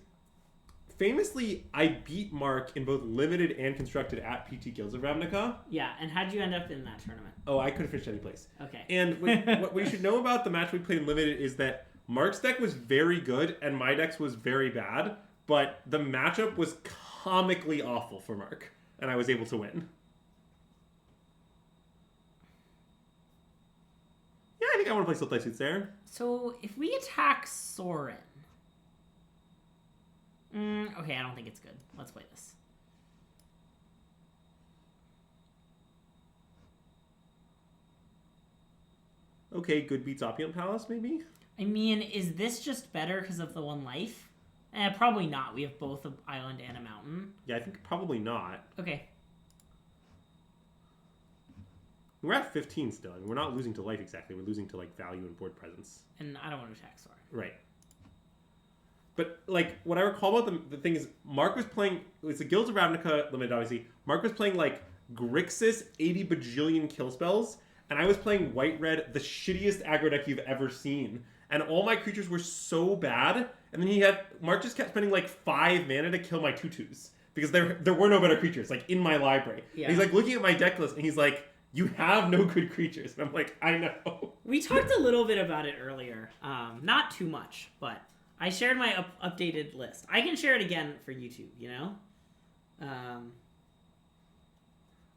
famously, I beat Mark in both limited and constructed at PT Guilds of Ravnica. Yeah, and how'd you end up in that tournament? Oh, I could have finished any place. Okay. And what we should know about the match we played in limited is that Mark's deck was very good and my deck was very bad, but the matchup was comically awful for Mark, and I was able to win. Yeah, I think I want to play Sultai Soothsayer. So if we attack Sorin. Okay, I don't think it's good. Let's play this. Okay, good beats Opulent Palace, maybe? I mean, is this just better because of the 1 life? Probably not. We have both an island and a mountain. Yeah, I think probably not. Okay. We're at 15 still. I mean, we're not losing to life exactly. We're losing to, like, value and board presence. And I don't want to attack Sorin. Right. But, like, what I recall about the thing is, Mark was playing, it's a Guilds of Ravnica limited, obviously. Mark was playing, like, Grixis 80 bajillion kill spells, and I was playing white-red, the shittiest aggro deck you've ever seen. And all my creatures were so bad, and then Mark just kept spending, like, 5 mana to kill my 2/2s. Because there were no better creatures, like, in my library. Yeah. And he's, like, looking at my deck list, and he's like, you have no good creatures. And I'm like, I know. We talked a little bit about it earlier. Not too much, but I shared my updated list. I can share it again for YouTube, you know?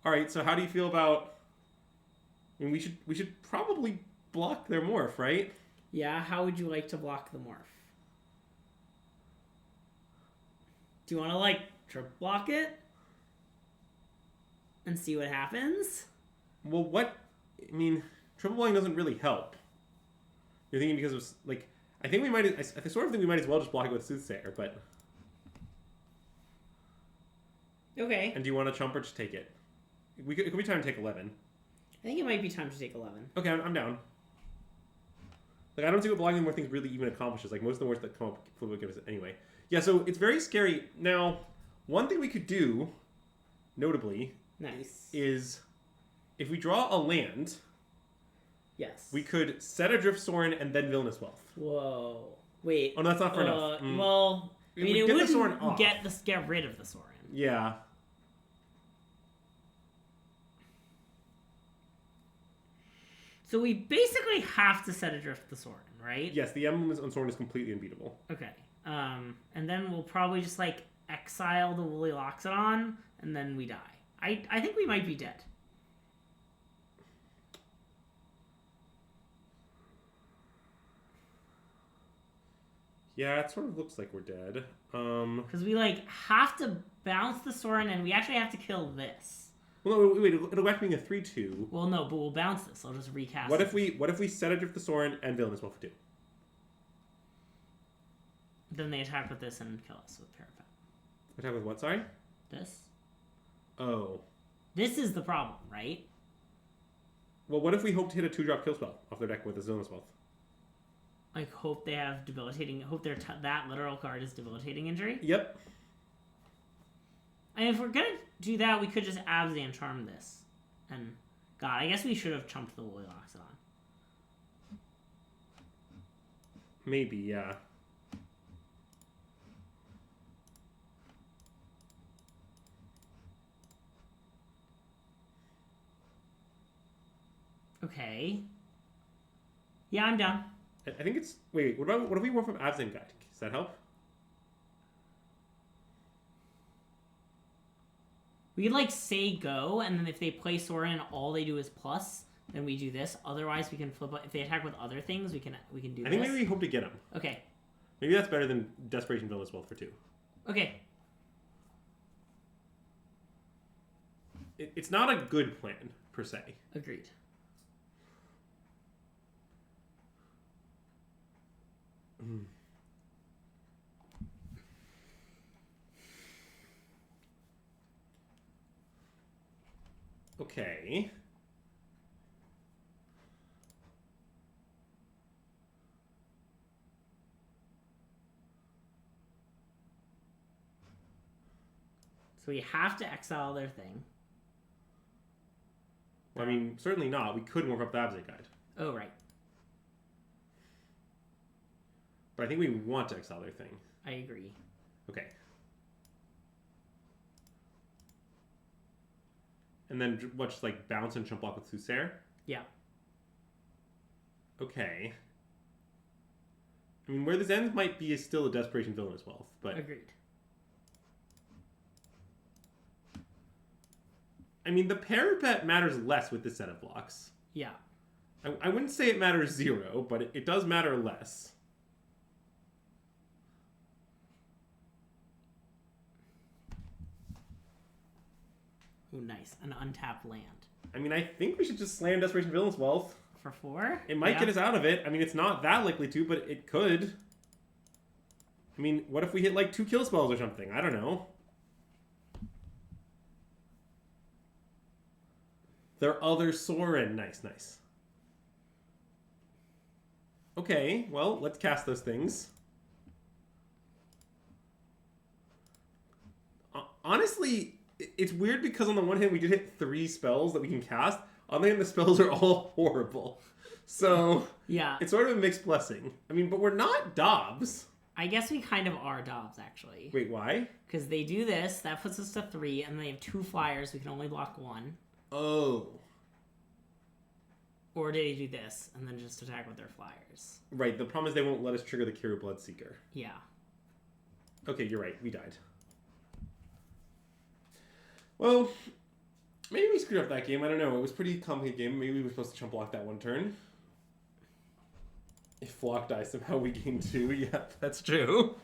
All right, so how do you feel about... I mean, we should probably block their morph, right? Yeah, how would you like to block the morph? Do you want to, like, triple block it? And see what happens? Well, what... I mean, triple blocking doesn't really help. You're thinking because of, like... I think we might... I sort of think we might as well just block it with Soothsayer, but... Okay. And do you want to chump or just take it? It could be time to take 11. I think it might be time to take 11. Okay, I'm down. Like, I don't see what blocking more things really even accomplishes. Like, most of the words that come up will give us anyway. Yeah, so it's very scary. Now, one thing we could do, notably, Nice. is if we draw a land, Yes. we could Set Adrift Sorin and then Villainous Wealth. Whoa. Wait. Oh, no, that's not fair enough. Well, I mean, it get the wouldn't Sorin off. get rid of the Sorin. Yeah. So we basically have to Set Adrift the Sorin, right? Yes, the emblem on Sorin is completely unbeatable. Okay. And then we'll probably just, like, exile the Woolly Loxodon, and then we die. I think we might be dead. Yeah, it sort of looks like we're dead. Because we like have to bounce the Soren, and we actually have to kill this. Well, no, wait. It'll go back to being a 3/2. Well, no, but we'll bounce this. I'll just recast. What it. if we set Adrift the Soren and Villainous Wolf for 2? Then they attack with this and kill us with Parapet. Attack with what? Sorry. This. Oh. This is the problem, right? Well, what if we hope to hit a 2-drop kill spell off their deck with a Villainous Wolf? Like, hope they have debilitating. Hope that literal card is debilitating injury. Yep. And if we're gonna do that, we could just Abzan Charm this. And God, I guess we should have chumped the Woolly Loxodon. Maybe, yeah. Okay. Yeah, I'm down. I think it's... Wait, what if we went from Abzan Guide? Does that help? We could like say go, and then if they play Sora and all they do is plus, then we do this. Otherwise, we can flip. If they attack with other things, we can do. I think maybe we hope to get them. Okay. Maybe that's better than Desperation Villainous Wolf for 2. Okay. It's not a good plan per se. Agreed. Okay. So we have to exile their thing. Well, I mean, certainly not. We could warm up the Abzan Guide. Oh, right. But I think we want to exile their thing. I agree. Okay. And then what, just like bounce and jump block with Soothsayer? Yeah. Okay. I mean, where this ends might be is still a Desperation Villainous Wealth, but... Agreed. I mean, the Parapet matters less with this set of blocks. Yeah. I wouldn't say it matters 0, but it does matter less. Oh, nice. An untapped land. I mean, I think we should just slam Desperation Villainous Wealth. For 4? It might get us out of it. I mean, it's not that likely to, but it could. I mean, what if we hit like 2 kill spells or something? I don't know. Their other Soren. Nice, nice. Okay, well, let's cast those things. Honestly, it's weird because on the one hand we did hit 3 spells that we can cast. On the other hand, the spells are all horrible. So, yeah, it's sort of a mixed blessing. I mean, but we're not Dobbs. I guess we kind of are Dobbs, actually. Wait, why? Because they do this, that puts us to 3, and they have 2 flyers, we can only block 1. Oh. Or do they do this, and then just attack with their flyers? Right, the problem is they won't let us trigger the Kiru Bloodseeker. Yeah. Okay, you're right, we died. Well, maybe we screwed up that game, I don't know. It was a pretty complicated game. Maybe we were supposed to chump block that one turn. If Flock dies, somehow we gain 2. Yeah, that's true.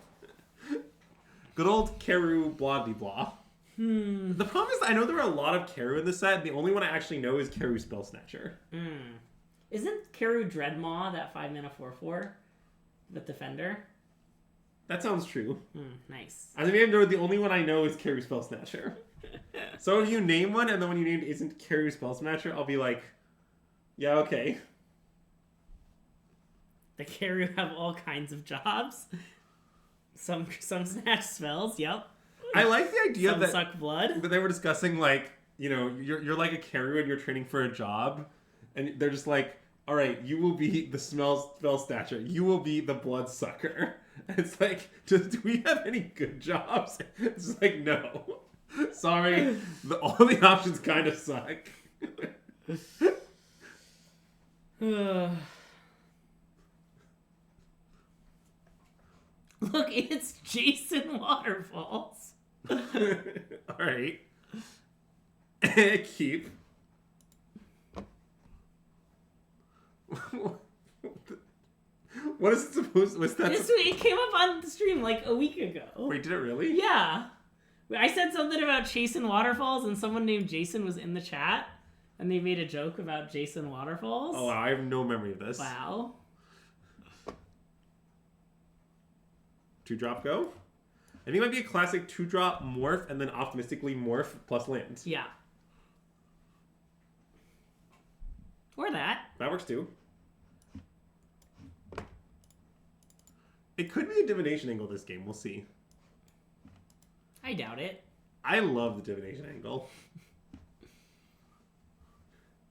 Good old Keru Blah Blah. The problem is, I know there are a lot of Keru in this set, and the only one I actually know is Keru Spell Snatcher. Isn't Keru Dreadmaw that 5-mana 4/4? The Defender? That sounds true. Nice. As I may have known, the only one I know is Keru Spell Snatcher. So if you name one, and the one you named isn't Keru Spell Snatcher, I'll be like, yeah, okay. The Keru have all kinds of jobs. Some snatch spells, yep. I like the idea Some that suck blood. they were discussing, like, you know, you're like a Keru and you're training for a job, and they're just like, all right, you will be the spell snatcher. You will be the blood sucker. And it's like, do we have any good jobs? It's like, no. Sorry, all the options kind of suck. Look, it's Jason Waterfalls. All right. Keep. What is it supposed? What's that? It came up on the stream like a week ago. Wait, did it really? Yeah. I said something about chasing waterfalls, and someone named Jason was in the chat, and they made a joke about Jason Waterfalls. Oh, wow, I have no memory of this. Wow. 2-drop go? I think it might be a classic 2-drop morph and then optimistically morph plus land. Yeah. Or that. That works too. It could be a divination angle this game. We'll see. I doubt it. I love the divination angle.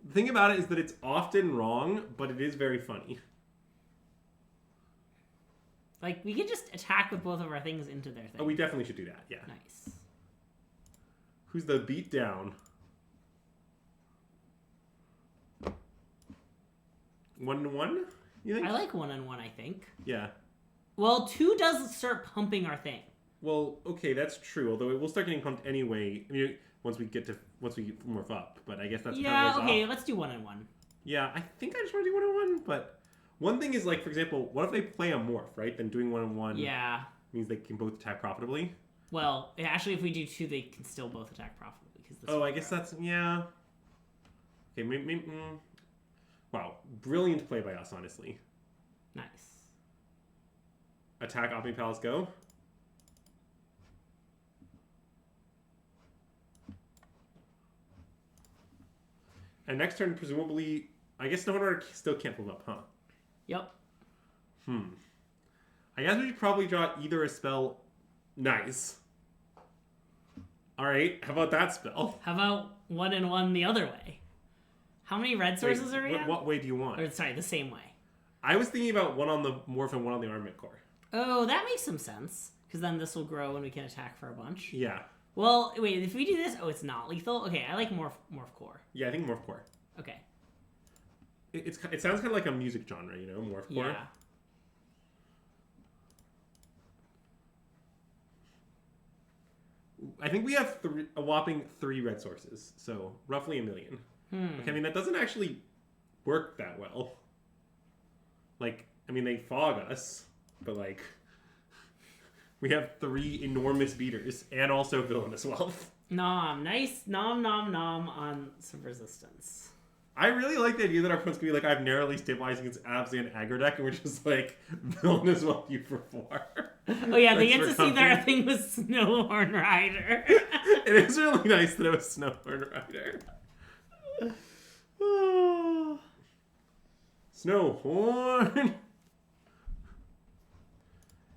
The thing about it is that it's often wrong, but it is very funny. Like, we could just attack with both of our things into their thing. Oh, we definitely should do that, yeah. Nice. Who's the beat down? 1-1, you think? I like 1-on-1, I think. Yeah. Well, 2 does start pumping our thing. Well, okay, that's true. Although it will start getting pumped anyway. I mean, once we morph up. But I guess that's yeah. kind of Okay, off. let's do 1-on-1. Yeah, I think I just want to do 1-on-1. But one thing is, like, for example, what if they play a morph, right? Then doing 1-on-1 Yeah. means they can both attack profitably. Well, actually, if we do 2, they can still both attack profitably because. Oh, I guess that's yeah. Okay, maybe. Wow, brilliant play by us, honestly. Nice. Attack Omni Palace, go. And next turn, presumably, I guess no one still can't move up, huh? Yep. I guess we should probably draw either a spell. Nice. All right, how about that spell? How about 1-on-1 the other way? How many red sources are we at? What way do you want? Or, sorry, the same way. I was thinking about one on the morph and one on the armament core. Oh, that makes some sense. Because then this will grow and we can attack for a bunch. Yeah. Well, wait, if we do this... Oh, it's not lethal? Okay, I like morph core. Yeah, I think morph core. Okay. It sounds kind of like a music genre, you know, morph core. Yeah. I think we have a whopping 3 red sources, so roughly 1 million. Okay, I mean, that doesn't actually work that well. Like, I mean, they fog us, but, like, we have 3 enormous beaters and also villainous wealth. Nom. Nice nom on some resistance. I really like the idea that our opponent's gonna be like, I have narrowly stabilized against Abzan aggro deck, and we're just like, villainous wealth you for 4. Oh yeah, they Thanks get to for see that our coming. thing was Snowhorn Rider. It is really nice that it was Snowhorn Rider. Snowhorn.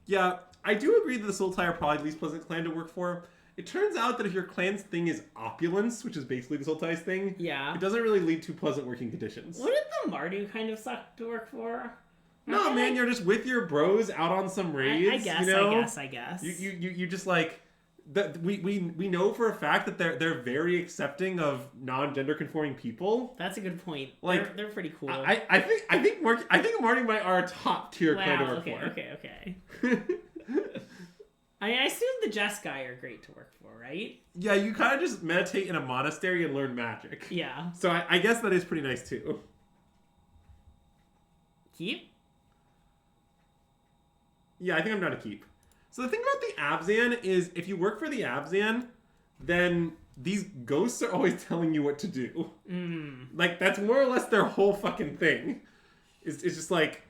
Yeah, I do agree that the Sultai are probably the least pleasant clan to work for. It turns out that if your clan's thing is opulence, which is basically the Sultai's thing, Yeah. it doesn't really lead to pleasant working conditions. Wouldn't the Mardu kind of suck to work for? No, man, you're just with your bros out on some raids. I guess, you know? I guess. You just like we know for a fact that they're very accepting of non-gender conforming people. That's a good point. Like, they're pretty cool. I think Marty might are a top tier clan to work for. Okay. I assume the Jeskai are great to work for, right? Yeah, you kind of just meditate in a monastery and learn magic. Yeah. So I guess that is pretty nice too. Keep? Yeah, I think I'm down to keep. So the thing about the Abzan is if you work for the Abzan, then these ghosts are always telling you what to do. Like, that's more or less their whole fucking thing. It's just like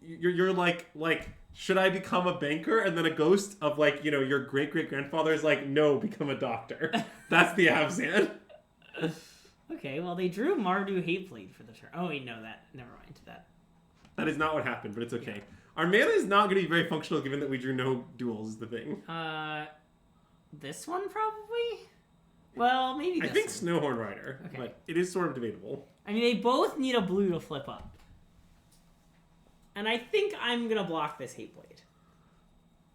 you're like, should I become a banker? And then a ghost of, like, you know, your great-great-grandfather is like, no, become a doctor. That's the Abzan. Okay, well, they drew Mardu Hateblade for the turn. Oh, wait, no, never mind that. That is not what happened, but it's okay. Our mana is not going to be very functional given that we drew no duels is the thing. This one probably? Well, maybe this I think one. Snowhorn Rider, Okay. but it is sort of debatable. I mean, they both need a blue to flip up. And I think I'm going to block this Hateblade.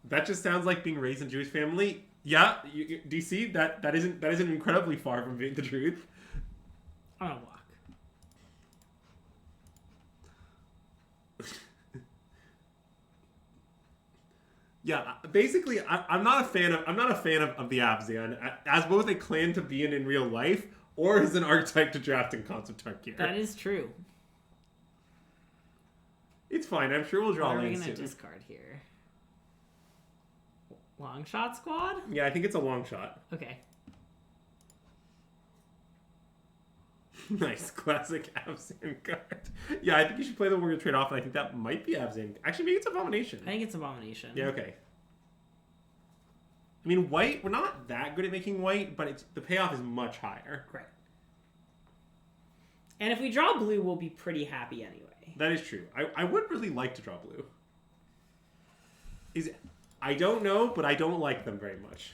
That just sounds like being raised in a Jewish family. Yeah, DC, that isn't incredibly far from being the truth. I'm going to block. Yeah, basically, I'm not a fan of the Abzan as both a clan to be in real life or as an archetype to draft in Khans of Tarkir. That is true. It's fine. I'm sure we'll draw What are we lanes gonna soon. discard here? Long shot squad? Yeah, I think it's a long shot. Okay. Nice. Classic Abzan card. Yeah, I think you should play the Warrior trade-off, and I think that might be Abzan. Actually, maybe it's Abomination. I think it's Abomination. Yeah, okay. I mean, white, we're not that good at making white, but the payoff is much higher. Right. And if we draw blue, we'll be pretty happy anyway. That is true. I would really like to draw blue. I don't know, but I don't like them very much.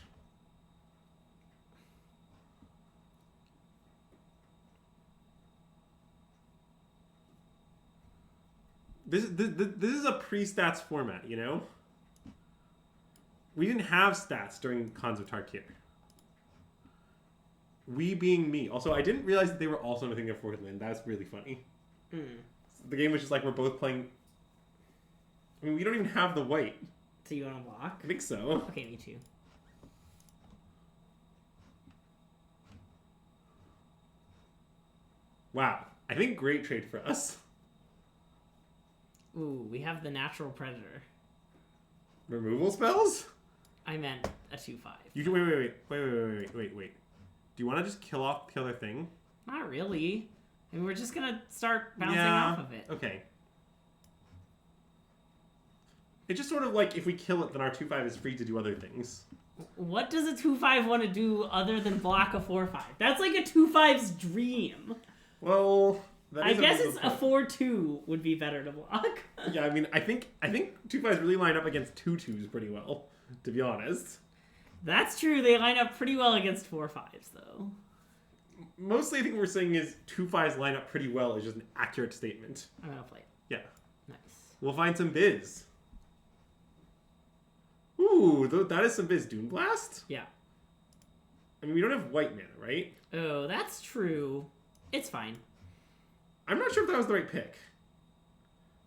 This is a pre-stats format, you know? We didn't have stats during Khans of Tarkir. We being me. Also, I didn't realize that they were also nothing of fourth land. That's really funny. The game was just like, we're both playing... I mean, we don't even have the white. So you want to block? I think so. Okay, me too. Wow. I think great trade for us. Ooh, we have the Natural Predator. Removal spells? I meant a 2/5. You can wait. Do you want to just kill off the other thing? Not really. I mean, we're just gonna start bouncing Yeah. off of it. Okay. It's just sort of like if we kill it, then our 2/5 is free to do other things. What does a 2/5 want to do other than block a 4/5? That's like a 2/5's dream. Well, I guess it's a 4/2 would be better to block. Yeah, I mean, I think 2/5s really line up against 2/2s pretty well, to be honest. That's true. They line up pretty well against 4/5s, though. Mostly, I think what we're saying is 2/5s line up pretty well is just an accurate statement. I'm gonna play it. Yeah. Nice. We'll find some biz. Ooh, that is some biz. Dune Blast? Yeah. I mean, we don't have white mana, right? Oh, that's true. It's fine. I'm not sure if that was the right pick.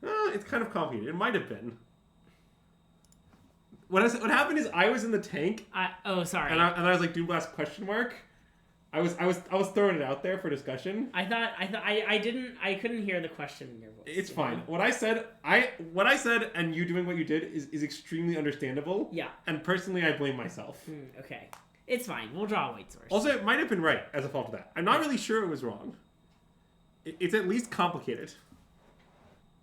It's kind of complicated. It might have been. What happened is I was in the tank, Sorry. and I was like, Dune Blast question mark. I was throwing it out there for discussion. I couldn't hear the question in your voice. It's fine. What I said, and you doing what you did is extremely understandable. Yeah. And personally, I blame myself. Okay. It's fine. We'll draw a white source. Also, it might have been right as a fault of that. I'm not really sure it was wrong. It's at least complicated.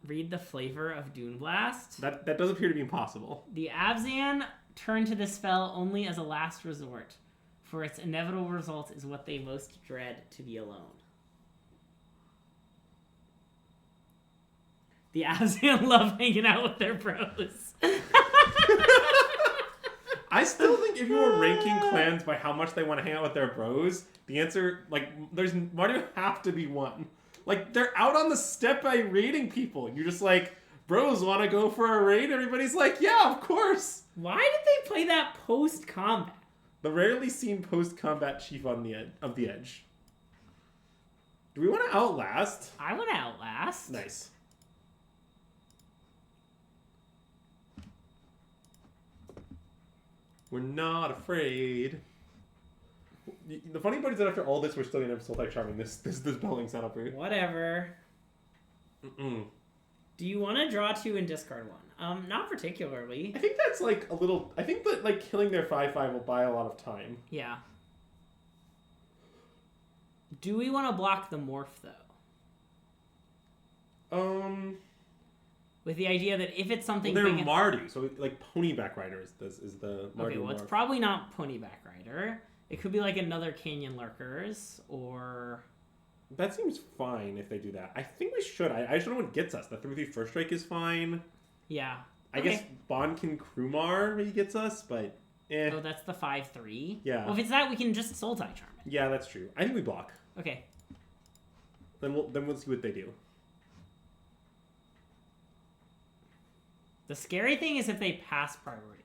Read the flavor of Dune Blast. That does appear to be impossible. The Abzan turn to the spell only as a last resort, for its inevitable result is what they most dread, to be alone. The Abzan love hanging out with their bros. I still think if you were ranking clans by how much they want to hang out with their bros, the answer, like, there's why do you have to be one? Like, they're out on the step by raiding people. You're just like, bros want to go for a raid? Everybody's like, yeah, of course. Why did they play that post-combat? The rarely seen post-combat chief of the edge. Do we want to outlast? I want to outlast. Nice. We're not afraid. The funny part is that after all this, we're still gonna have Sultai Charming this Belling setup route. Whatever. Mm-mm. Do you want to draw 2 and discard 1? Not particularly. I think that's like a little. I think that like killing their 5/5 will buy a lot of time. Yeah. Do we want to block the morph though? With the idea that if it's something Well, they're big, Mardu, so like Ponyback Rider is the Mardu. okay, well it's morph. probably not Ponyback Rider. It could be like another Canyon Lurkers or. That seems fine if they do that. I think we should. I just don't know what gets us. The 3/3 first strike is fine. Yeah. I guess Bonkin Krumar maybe gets us, but eh. Oh, that's the 5/3. Yeah. Well, if it's that, we can just Sultai Charm it. Yeah, that's true. I think we block. Okay. Then we'll see what they do. The scary thing is if they pass priority.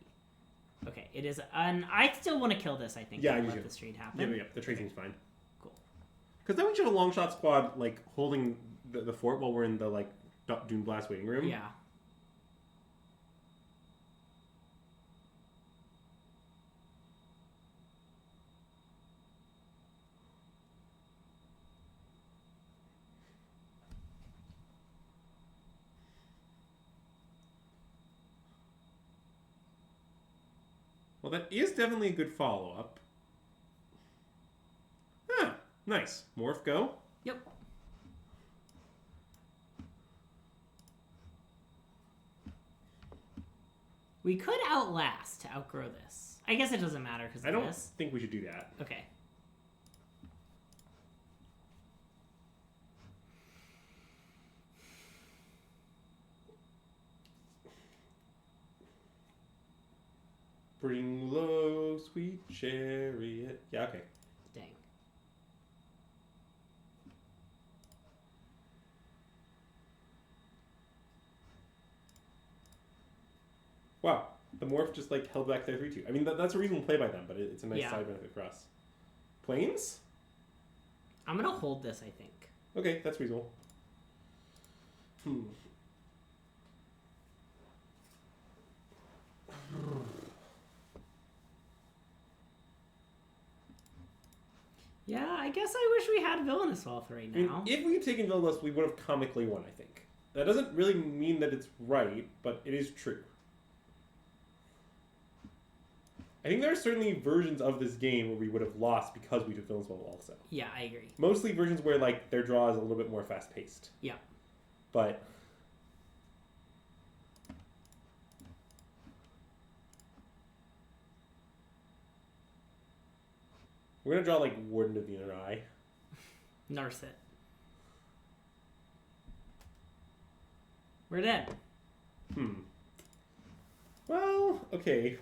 Okay, it is. I still want to kill this. I think. Yeah, and you let should. this trade happen. Yeah. The trade seems fine. Cool. Because then we should have a long shot squad like holding the fort while we're in the like Dune Blast waiting room. Yeah. that is definitely a good follow-up. Ah, nice. Morph, go. Yep. We could Outlast to outgrow this. I guess it doesn't matter because I of don't this. think we should do that. Okay. Bring low, sweet chariot. Yeah, okay. Dang. Wow. The morph just like held back their 3-2. I mean, that's a reasonable play by them, but it's a nice Yeah. side benefit for us. Planes? I'm gonna hold this, I think. Okay, that's reasonable. Yeah, I guess I wish we had Villainous Wealth right I mean, now. if we had taken Villainous, we would have comically won, I think. That doesn't really mean that it's right, but it is true. I think there are certainly versions of this game where we would have lost because we took Villainous Wealth also. Yeah, I agree. Mostly versions where like their draw is a little bit more fast-paced. Yeah. But we're gonna draw like Warden of the Inner Eye. Nurse it. We're dead. Well, okay.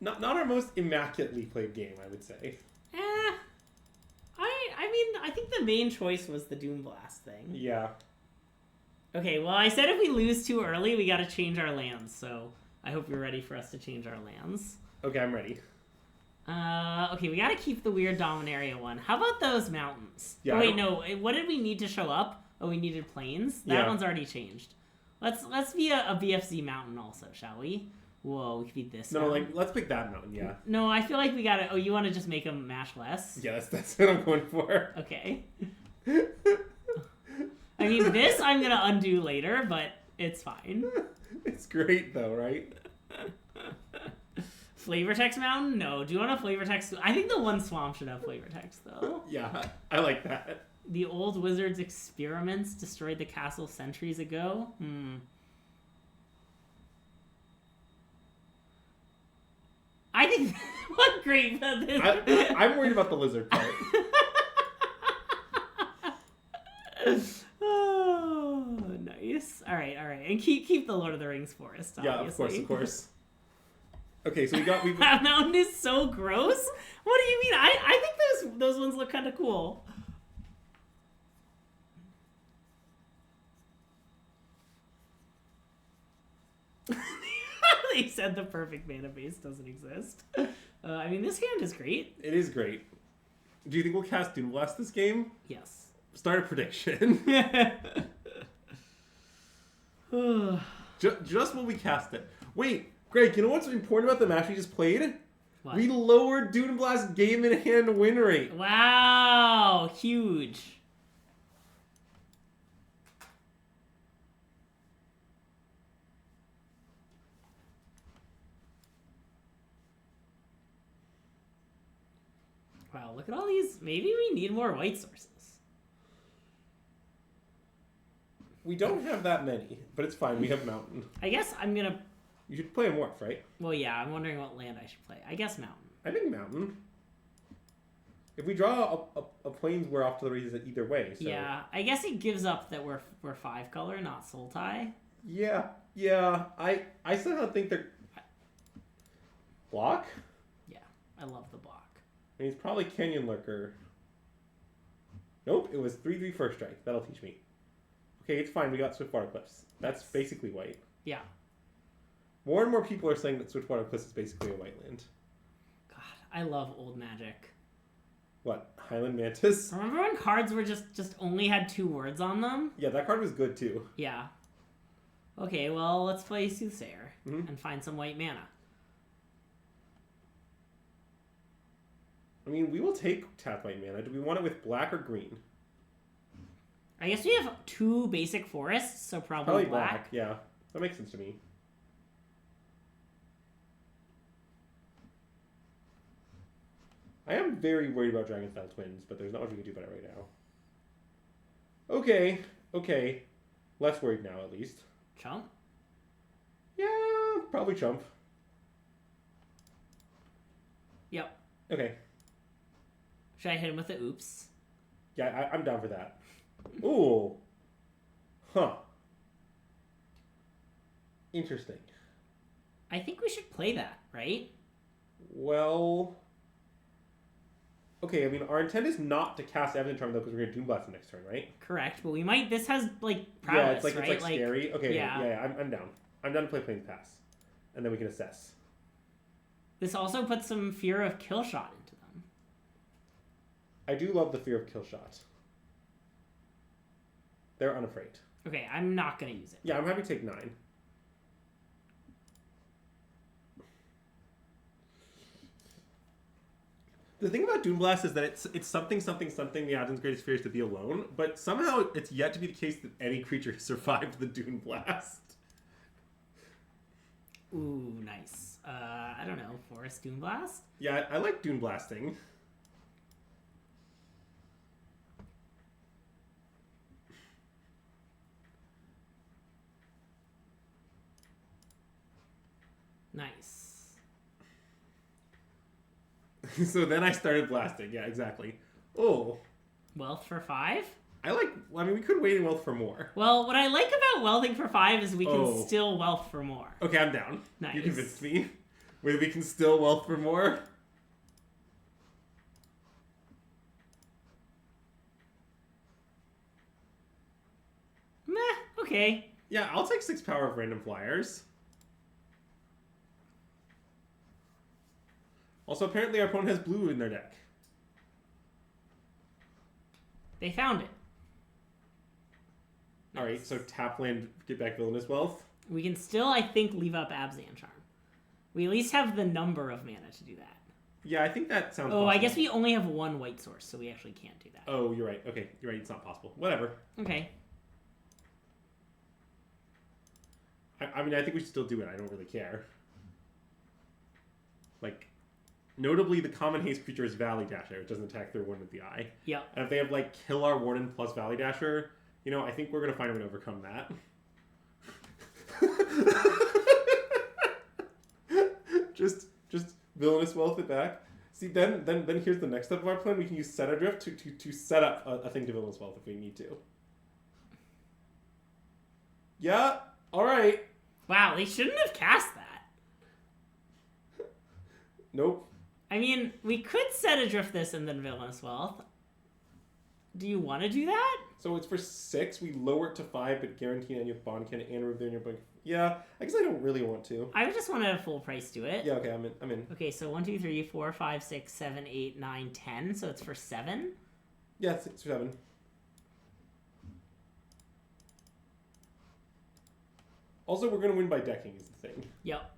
Not our most immaculately played game, I would say. I mean, I think the main choice was the Doom Blast thing. Yeah. Okay, well, I said if we lose too early, we gotta change our lands, so I hope you're ready for us to change our lands. Okay, I'm ready. Okay, we gotta keep the weird Dominaria one. How about those mountains? Yeah, Oh, I wait, don't- no. What did we need to show up? Oh, we needed plains? That Yeah. one's already changed. Let's be a BFZ mountain also, shall we? Whoa, we could be this No, mountain. like, let's pick that mountain, yeah. No, I feel like we gotta... Oh, you want to just make them mash less? Yeah, that's what I'm going for. Okay. I mean, this I'm gonna undo later, but it's fine. It's great, though, right? Flavor text mountain? No. Do you want a flavor text? I think the one swamp should have flavor text, though. Yeah, I like that. The old wizard's experiments destroyed the castle centuries ago? I think... what great... I'm worried about the lizard part. Oh, nice. All right. And keep the Lord of the Rings forest, obviously. Yeah, of course. Okay, so we That mountain is so gross. What do you mean? I think those ones look kind of cool. They said the perfect mana base doesn't exist. I mean, this hand is great. It is great. Do you think we'll cast Doom Blast this game? Yes. Start a prediction. Just when we cast it. Wait, Greg, you know what's important about the match we just played? What? We lowered Doom Blast game in hand win rate. Wow, huge. Wow, look at all these. Maybe we need more white sources. We don't have that many, but it's fine. We have Mountain. I guess I'm gonna... You should play a Morph, right? Well, yeah, I'm wondering what land I should play. I guess mountain. I think Mountain. If we draw a Plains, we're off to the races either way. So. Yeah, I guess it gives up that we're 5 color, not Sultai. Yeah. I somehow think they're... Block? Yeah, I love the block. I mean, it's probably Canyon Lurker. Nope, it was 3/3 first strike. That'll teach me. Okay, it's fine. We got Swiftwater Cliffs. That's basically white. Yeah. More and more people are saying that Swiftwater Cliffs is basically a white land. God, I love old Magic. What? Highland Mantis? Remember when cards were just only had 2 words on them? Yeah, that card was good too. Yeah. Okay, well, let's play Soothsayer Mhm. and find some white mana. I mean, we will take tap white mana. Do we want it with black or green? I guess we have 2 basic forests, so probably black. Yeah, that makes sense to me. I am very worried about Dragonstyle Twins, but there's not much we can do about it right now. Okay, okay. Less worried now, at least. Chump? Yeah, probably chump. Yep. Okay. Should I hit him with the oops? Yeah, I'm down for that. Ooh. Huh. Interesting. I think we should play that, right? Well... Okay, I mean, our intent is not to cast Evan Charm, though, because we're going to Doom Blast the next turn, right? Correct, but we might... This has, like, prowess, yeah, it's like, right? it's like scary. Okay, yeah. yeah, I'm down. I'm down to play Plains Pass. And then we can assess. This also puts some fear of kill shot into them. I do love the fear of kill shot. They're unafraid. Okay, I'm not going to use it. Yeah, I'm happy to take 9. The thing about Doom Blast is that it's something the Adam's greatest fear is to be alone, but somehow it's yet to be the case that any creature survived the Doom Blast. Ooh, nice. I don't know, Forest Doom Blast? Yeah, I like Doom Blasting. Nice. So then I started blasting. Yeah, exactly. Oh. Wealth for 5? I mean, we could wait in wealth for more. Well, what I like about wealthing for 5 is we can still wealth for more. Okay, I'm down. Nice. You convinced me. Wait, we can still wealth for more? Meh, okay. Yeah, I'll take 6 power of random flyers. Also, apparently our opponent has blue in their deck. They found it. Nice. Alright, so tap land, get back Villainous Wealth. We can still, I think, leave up Abzan Charm. We at least have the number of mana to do that. Yeah, I think that sounds possible. I guess we only have 1 white source, so we actually can't do that. Oh, you're right. Okay, you're right. It's not possible. Whatever. Okay. I mean, I think we should still do it. I don't really care. Like... Notably, the common haste creature is Valley Dasher. It doesn't attack their Warden of the Eye. Yep. And if they have, like, Kill Our Warden plus Valley Dasher, you know, I think we're going to find a way to overcome that. just Villainous Wealth it back. See, then here's the next step of our plan. We can use Set Adrift to set up a thing to Villainous Wealth if we need to. Yeah, alright. Wow, they shouldn't have cast that. Nope. I mean, we could Set Adrift this and then Villainous Wealth. Do you want to do that? So it's for 6. We lower it to 5, but guarantee an annual bond can and remove their book. Yeah, I guess I don't really want to. I would just want to full price do it. Yeah, okay, I'm in. Okay, so 1, 2, 3, 4, 5, 6, 7, 8, 9, 10. So it's for 7. Yeah, it's 7. Also, we're gonna win by decking is the thing. Yep.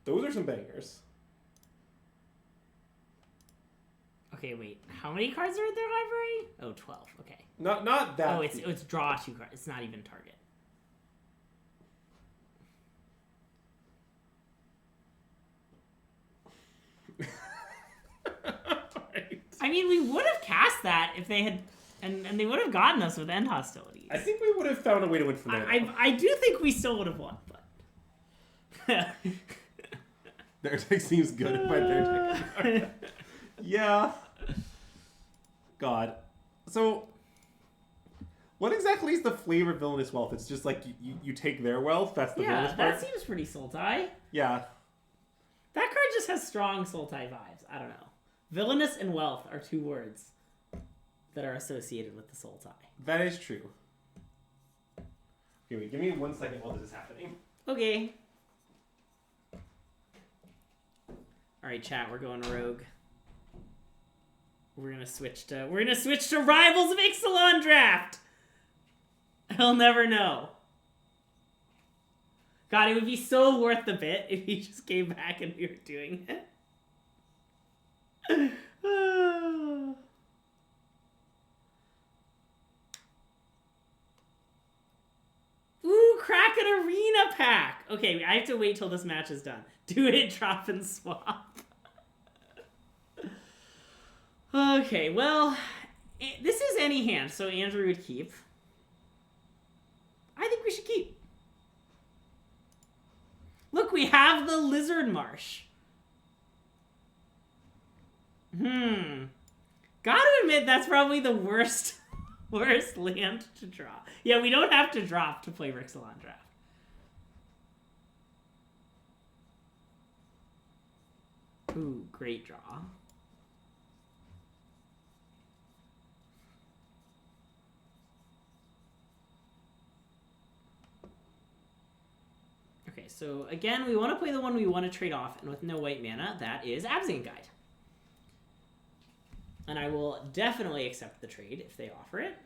Those are some bangers. Okay, wait. How many cards are in their library? Oh, 12. Okay. Not that. Oh, it's draw 2 cards. It's not even target. Right. I mean, we would have cast that if they had, and they would have gotten us with end hostilities. I think we would have found a way to win from there. I do think we still would have won, but their deck seems good by their deck. Yeah. God. So, what exactly is the flavor of Villainous Wealth? It's just like you take their wealth. That's the villainous part. That seems pretty Sultai. Yeah. That card just has strong Sultai vibes. I don't know. Villainous and wealth are 2 words that are associated with the Sultai. That is true. Okay, wait, give me 1 second while this is happening. Okay. Alright, chat, we're going rogue. We're gonna switch to Rivals of Ixalan Draft! He'll never know. God, it would be so worth the bit if he just came back and we were doing it. Ooh, Kraken Arena pack! Okay, I have to wait till this match is done. Do it, drop, and swap. Okay, well, this is any hand, so Andrew would keep. I think we should keep. Look, we have the Lizard Marsh. Gotta admit, that's probably the worst land to draw. Yeah, we don't have to drop to play Rixalan Draft. Ooh, great draw. Okay, so again, we want to play the one we want to trade off, and with no white mana, that is Abzan Guide. And I will definitely accept the trade if they offer it.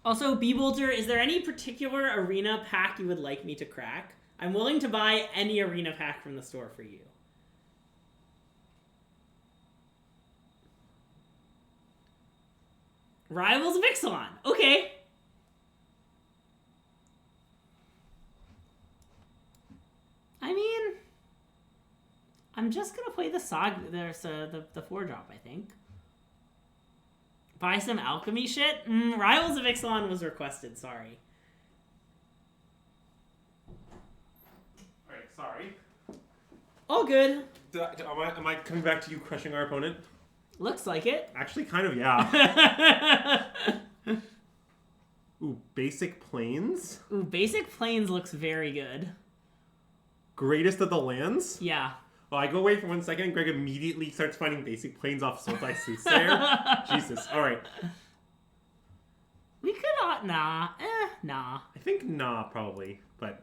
Also, Beebolter, is there any particular arena pack you would like me to crack? I'm willing to buy any arena pack from the store for you. Rivals of Ixalan. Okay. I mean, I'm just gonna play the Saga. There's the 4-drop, I think. Buy some alchemy shit. Rivals of Ixalan was requested. Sorry. All right, sorry. All good. Am I coming back to you crushing our opponent? Looks like it. Actually, kind of, yeah. Ooh, Basic Plains. Ooh, Basic Plains looks very good. Greatest of the lands? Yeah. Well, I go away for 1 second, and Greg immediately starts finding Basic Plains off Sultai Soothsayer. Jesus. All right. We could nah. Nah. I think nah, probably. But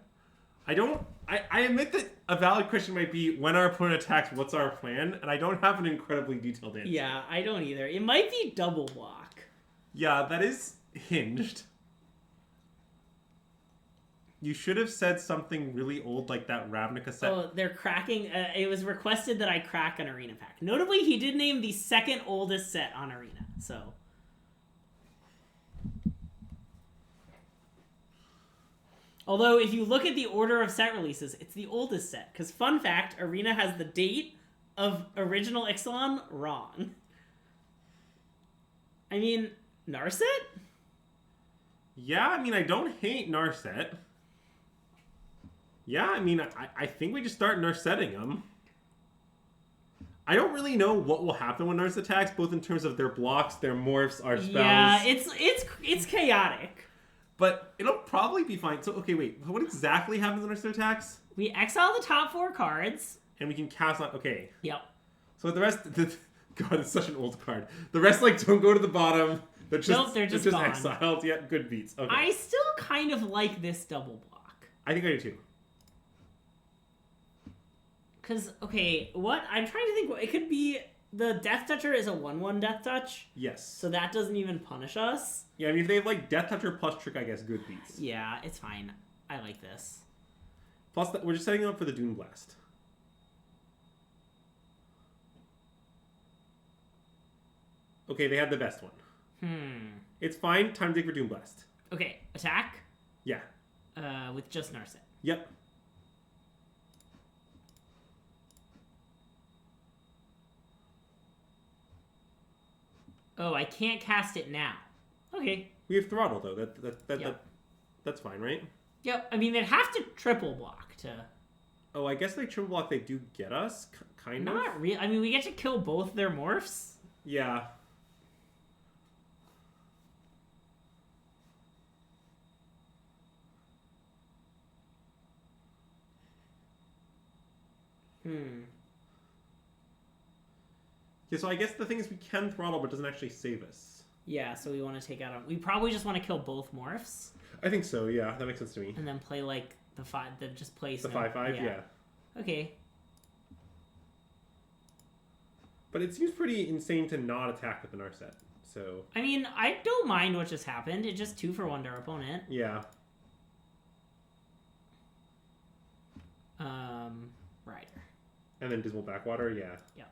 I don't... I admit that a valid question might be, when our opponent attacks, what's our plan? And I don't have an incredibly detailed answer. Yeah, I don't either. It might be double block. Yeah, that is hinged. You should have said something really old like that Ravnica set. Oh, they're cracking. It was requested that I crack an arena pack. Notably, he did name the second oldest set on Arena, so... Although, if you look at the order of set releases, it's the oldest set. Because, fun fact, Arena has the date of original Ixalan wrong. I mean, Narset? Yeah, I mean, I don't hate Narset. Yeah, I mean, I think we just start Narsetting them. I don't really know what will happen when Narset attacks, both in terms of their blocks, their morphs, our spells. Yeah, it's chaotic. But it'll probably be fine. So, okay, wait. What exactly happens when Narset attacks? We exile the top 4 cards. And we can cast on... Okay. Yep. So the rest... God, it's such an old card. The rest, like, don't go to the bottom. They're just, nope, they're just gone. Exiled. Yeah, good beats. Okay. I still kind of like this double block. I think I do too. Because, okay, what? I'm trying to think. It could be... The Death Toucher is a 1/1 Death Touch. Yes. So that doesn't even punish us. Yeah, I mean, if they have, like, Death Toucher plus Trick, I guess, good beats. Yeah, it's fine. I like this. Plus, we're just setting them up for the Dune Blast. Okay, they had the best one. It's fine. Time to dig for Dune Blast. Okay, attack? Yeah. With just Narset. Yep. Oh, I can't cast it now. Okay. We have Throttle, though. Yep. That's fine, right? Yep. I mean, they'd have to triple block to... Oh, I guess they triple block, they do get us, kind of? Not really. I mean, we get to kill both their morphs. Yeah. Yeah, so I guess the thing is we can Throttle, but it doesn't actually save us. Yeah, so we want to take out... We probably just want to kill both morphs. I think so, yeah. That makes sense to me. And then play, like, the 5... just play... The 5/5, yeah. Okay. But it seems pretty insane to not attack with the Narset, so... I mean, I don't mind what just happened. It just 2 for 1 to our opponent. Yeah. Rider. And then Dismal Backwater, yeah. Yeah.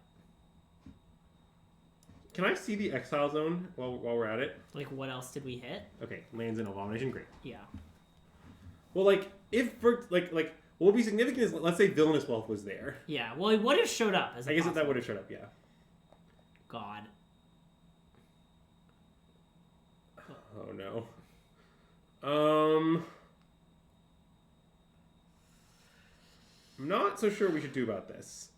Can I see the Exile Zone while we're at it? Like, what else did we hit? Okay, lands in Abomination, great. Yeah. Well, like, if, what would be significant is, let's say Villainous Wealth was there. Yeah, well, it would have showed up as a I guess possible. that would have showed up, yeah. God. Oh, no. I'm not so sure what we should do about this.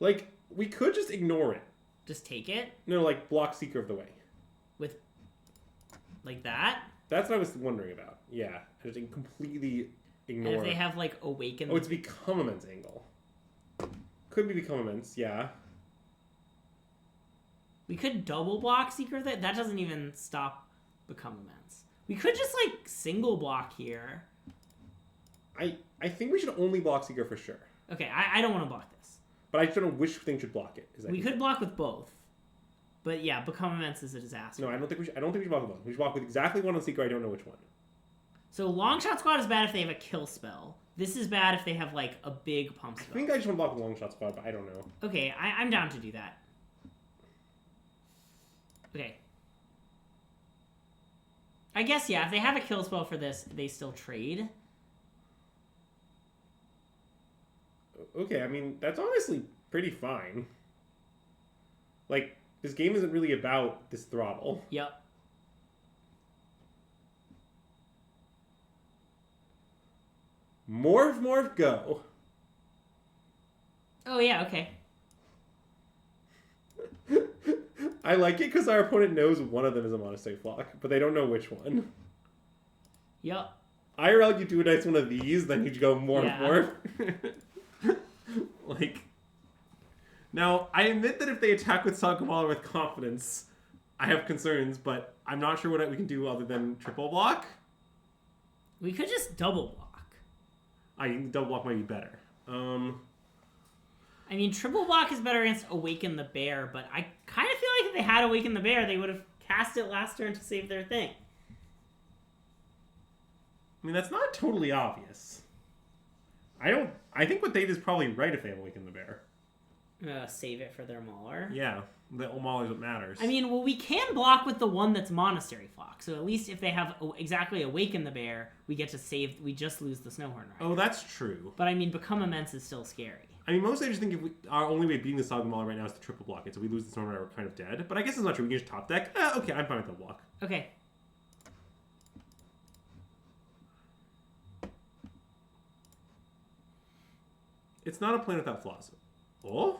Like, we could just ignore it. Just take it No, like, block Seeker of the Way. with, like that? That's what I was wondering about. Yeah, just completely ignore. And if they have, like, Awaken... Oh, it's Become Immense angle. Could be Become Immense, yeah. We could double block Seeker of the... That doesn't even stop Become Immense. We could just, like, single block here. I think we should only block Seeker for sure. Okay, I don't want to block this. But I just don't know which thing should block it. We could block with both. But yeah, Become Immense is a disaster. No, I don't think we should block with both. We should block with exactly one on Seeker. I don't know which one. So Longshot Squad is bad if they have a kill spell. This is bad if they have, like, a big pump spell. I think I just want to block with Longshot Squad, but I don't know. Okay, I'm down to do that. Okay. I guess, yeah, if they have a kill spell for this, they still trade. Okay, I mean, that's honestly pretty fine. Like, this game isn't really about this throttle. Yep. Morph, morph, go. Oh, yeah, okay. I like it because our opponent knows one of them is a Monastery Flock, but they don't know which one. Yep. IRL, you do a nice one of these, then you go morph, Yeah. morph. Like, now, I admit that if they attack with Sagamalar with confidence, I have concerns, but I'm not sure what we can do other than triple block. We could just double block. I think double block might be better. I mean, triple block is better against Awaken the Bear, but I kind of feel like if they had Awaken the Bear, they would have cast it last turn to save their thing. I mean, that's not totally obvious. I think what they did is probably right if they have Awaken the Bear. Save it for their Mauler. Yeah, the Mauler is what matters. I mean, well, we can block with the one that's Monastery Flock. So at least if they have exactly Awaken the Bear, we get to save. We just lose the Snowhorn Rider. Oh, that's true. But I mean, Become Immense is still scary. I mean, mostly I just think our only way of beating the Sagamalar right now is to triple block it. So we lose the Snowhorn Rider, we're kind of dead. But I guess it's not true. We can just top deck. Okay, I'm fine with the block. Okay. It's not a plan without flaws. Oh?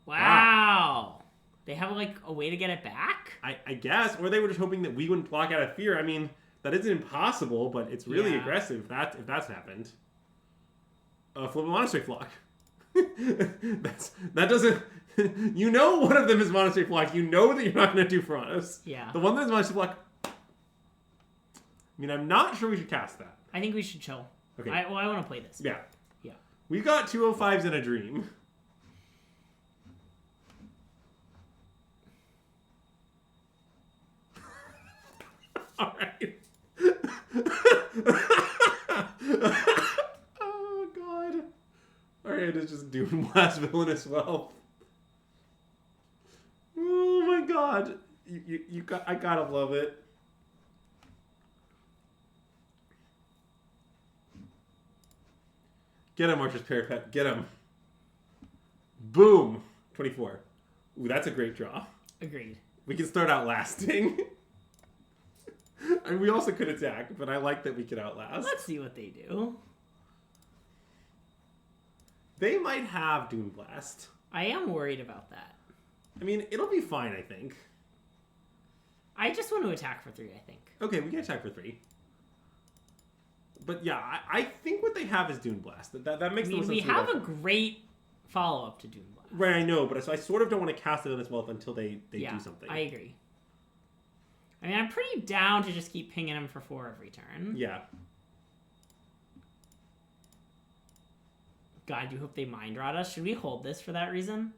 Wow. They have, like, a way to get it back? I guess. Or they were just hoping that we wouldn't block out of fear. I mean, that isn't impossible, but it's really aggressive if that's happened. Flip a Monastery Flock. that doesn't... You know one of them is Monastery Flock. You know that you're not going to do Furanos. Yeah. The one that is Monastery Flock... I mean, I'm not sure we should cast that. I think we should chill. Okay. I want to play this. Yeah. Yeah. We've got 205s in a dream. All right. Oh, God. All right, it's just Doom Blast Villainous Wealth. Oh, my God. I gotta love it. Get him, Archer's Parapet. Get him. Boom. 24. Ooh, that's a great draw. Agreed. We can start outlasting. And we also could attack, but I like that we could outlast. Let's see what they do. They might have Doom Blast. I am worried about that. I mean, it'll be fine, I think. I just want to attack for 3, I think. Okay, we can attack for 3. But yeah, I think what they have is Doom Blast. That makes I mean, no sense. we have a great follow-up to Doom Blast. Right, I know, but I sort of don't want to cast it on this wealth until they do something. I agree. I mean, I'm pretty down to just keep pinging him for 4 every turn. Yeah. God, I do hope they Mind Rot us. Should we hold this for that reason?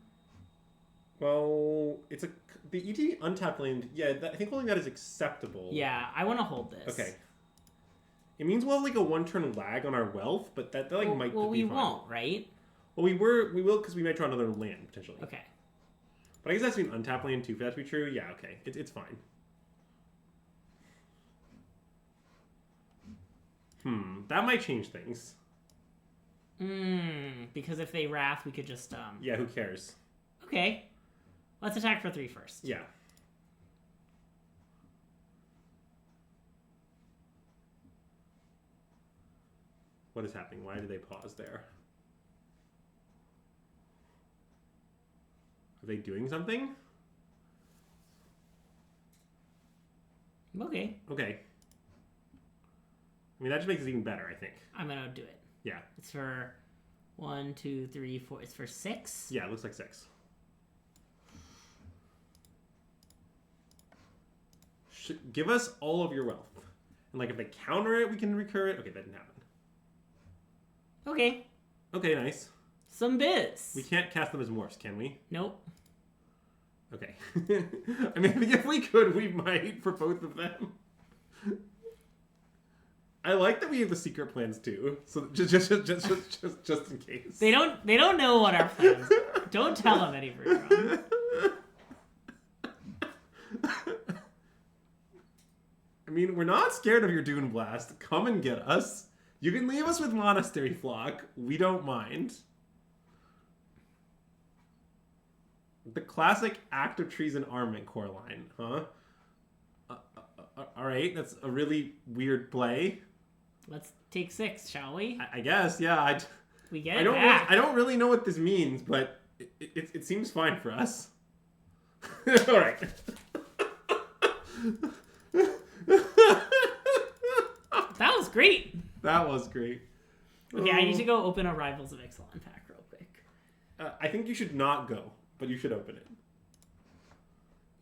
Well, it's the ET untapped land. Yeah, I think holding that is acceptable. Yeah, I want to hold this. Okay. It means we'll have like a 1-turn lag on our wealth, but that like might be fine. Well, we won't, right? Well, we will because we might draw another land potentially. Okay. But I guess that's an untapped land too. For that to be true, yeah, okay, it's fine. That might change things. Because if they wrath, we could just Yeah, who cares? Okay. Let's attack for 3 first. Yeah. What is happening? Why did they pause there? Are they doing something? Okay. Okay. I mean, that just makes it even better, I think. I'm gonna do it. Yeah. It's for 1, 2, 3, 4. It's for 6. Yeah, it looks like 6. Give us all of your wealth. And, like, if they counter it, we can recur it. Okay, that didn't happen. Okay. Okay, nice. Some biz. We can't cast them as morphs, can we? Nope. Okay. I mean, I think if we could, we might for both of them. I like that we have the secret plans too. So just in case. They don't know what our plans are. Don't tell them any Vertron. I mean, we're not scared of your Dune Blast. Come and get us. You can leave us with Monastery Flock. We don't mind. The classic Active Treason Armament Core line, huh? Alright, that's a really weird play. Let's take 6, shall we? I guess, yeah. We get it back. I don't really know what this means, but it seems fine for us. Alright. That was great. That was great. Okay, I need to go open a Rivals of Ixalan pack real quick. I think you should not go, but you should open it.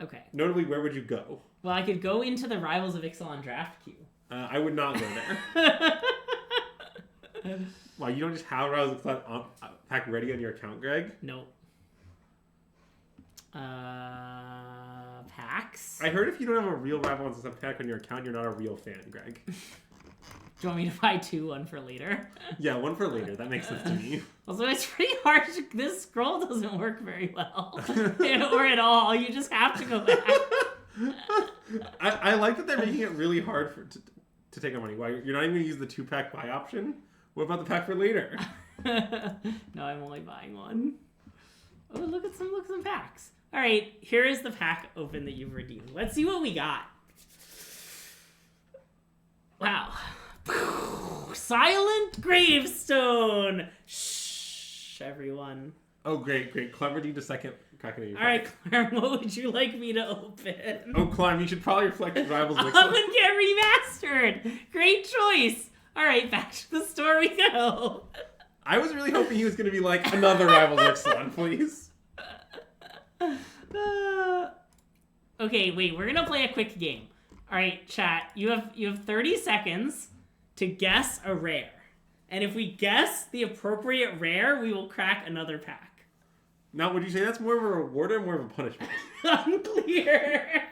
Okay. Notably, where would you go? Well, I could go into the Rivals of Ixalan draft queue. I would not go there. Wow, you don't just have Rivals of pack ready on your account, Greg? Nope. Packs? I heard if you don't have a real Rivals of pack on your account, you're not a real fan, Greg. Do you want me to buy 2, 1 for later? Yeah, 1 for later. That makes sense to me. Also, it's pretty hard. This scroll doesn't work very well. Or at all. You just have to go back. I like that they're making it really hard to take our money. Why, you're not even going to use the 2-pack buy option? What about the pack for later? No, I'm only buying 1. Oh, look at some packs. All right, here is the pack open that you've redeemed. Let's see what we got. Wow. Silent Gravestone. Shh, everyone. Oh, great. Clem redeemed a second crack at your All right, Clem, what would you like me to open? Oh, Clem, you should probably reflect the Rivals of Up and Get Remastered. Great choice. All right, back to the store we go. I was really hoping he was going to be like, another Rivals of Ixalan, please. Okay, wait, we're going to play a quick game. All right, chat, you have 30 seconds to guess a rare. And if we guess the appropriate rare, we will crack another pack. Now, would you say that's more of a reward or more of a punishment? Unclear.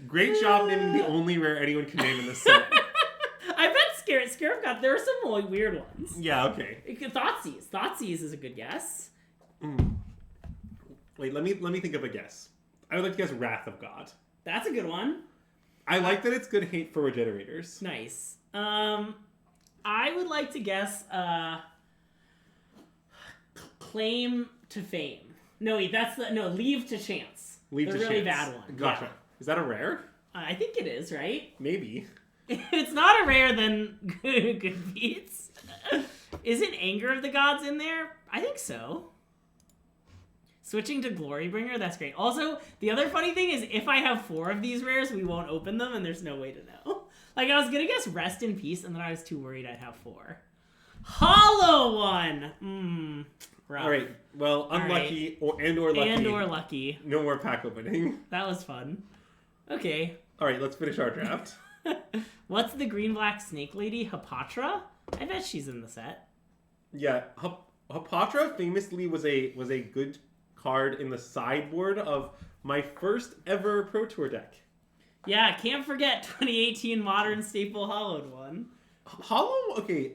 Great job naming the only rare anyone can name in this set. I bet Scarab got... There are some really weird ones. Yeah, okay. Thoughtseize. Thoughtseize is a good guess. Wait, let me think of a guess. I would like to guess Wrath of God. That's a good one. I like that it's good hate for regenerators. Nice. I would like to guess Claim to Fame. No, wait, that's the... No, Leave to Chance. Leave the to really Chance. bad one. Gotcha. Yeah. Is that a rare? I think it is, right? Maybe. If it's not a rare, then good beats. Isn't Anger of the Gods in there? I think so. Switching to Glorybringer, that's great. Also, the other funny thing is if I have 4 of these rares, we won't open them, and there's no way to know. Like, I was gonna guess Rest in Peace, and then I was too worried I'd have 4. Hollow one! Rough. All right. Well, unlucky or lucky. And or lucky. No more pack opening. That was fun. Okay. All right, let's finish our draft. What's the green-black snake lady? Hapatra? I bet she's in the set. Yeah, Hapatra famously was a good card in the sideboard of my first ever Pro Tour deck. Yeah, can't forget 2018 Modern Staple Hollowed one. Hollow, okay,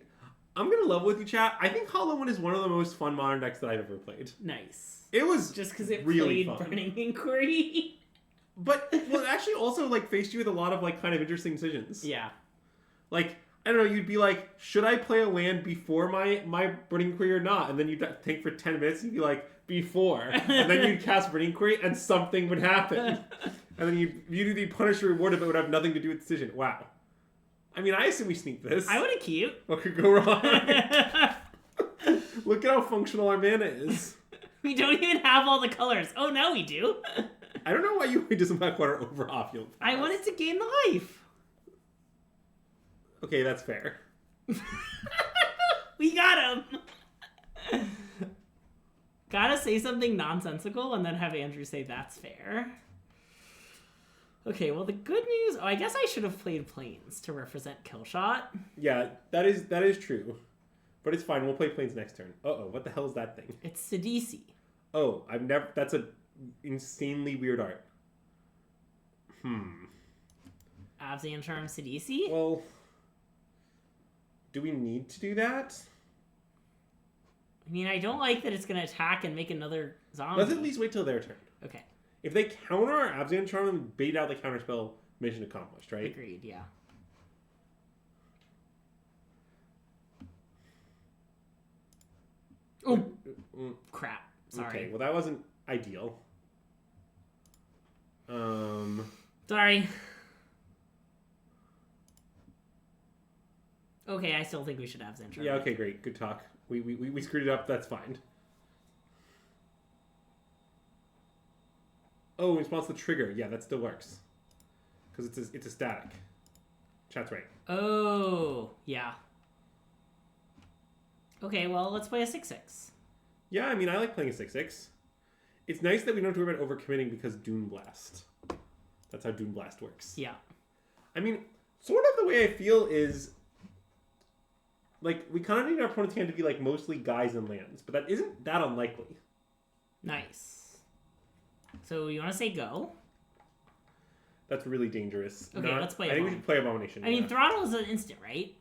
I'm gonna level with you, chat. I think Hollow One is one of the most fun Modern decks that I've ever played. Nice. It was Just because it really played fun. Burning Inquiry. But well, it actually also like faced you with a lot of like kind of interesting decisions. Yeah. Like I don't know, you'd be like, should I play a land before my Burning Inquiry or not? And then you'd think for 10 minutes, you'd be like, before, and then you'd cast Burning Inquiry, and something would happen, and then you'd be punished or rewarded, but it would have nothing to do with the decision. Wow. I mean, I assume we sneaked this. I would have cute. What could go wrong? Look at how functional our mana is. We don't even have all the colors. Oh, now we do. I don't know why you just Blackwater over off-field. I wanted to gain the life. Okay, that's fair. We got him. Gotta say something nonsensical and then have Andrew say that's fair. Okay, well the good news... Oh, I guess I should have played Plains to represent Killshot. Yeah, that is true. But it's fine, we'll play Plains next turn. Uh-oh, what the hell is that thing? It's Sidisi. Oh, I've never... That's a insanely weird art. Abzan Charm Sidisi? Well... Do we need to do that? I mean, I don't like that it's going to attack and make another zombie. Let's at least wait till their turn. Okay. If they counter our Abzan Charm and bait out the counterspell, mission accomplished, right? Agreed, yeah. Oh, crap. Sorry. Okay, well that wasn't ideal. Sorry. Okay, I still think we should have Zentrum. Yeah, okay, great. Good talk. We screwed it up. That's fine. Oh, in response to the trigger. Yeah, that still works. Because it's a static. Chat's right. Oh, yeah. Okay, well, let's play a 6/6. Yeah, I mean, I like playing a 6/6. It's nice that we don't have to worry about overcommitting because Dune Blast. That's how Dune Blast works. Yeah. I mean, sort of the way I feel is... Like, we kind of need our opponent's hand to be, like, mostly guys and lands. But that isn't that unlikely. Nice. So, you want to say go? That's really dangerous. Okay, let's play I think we Abomin. should play Abomination. I mean, Throttle is an instant, right?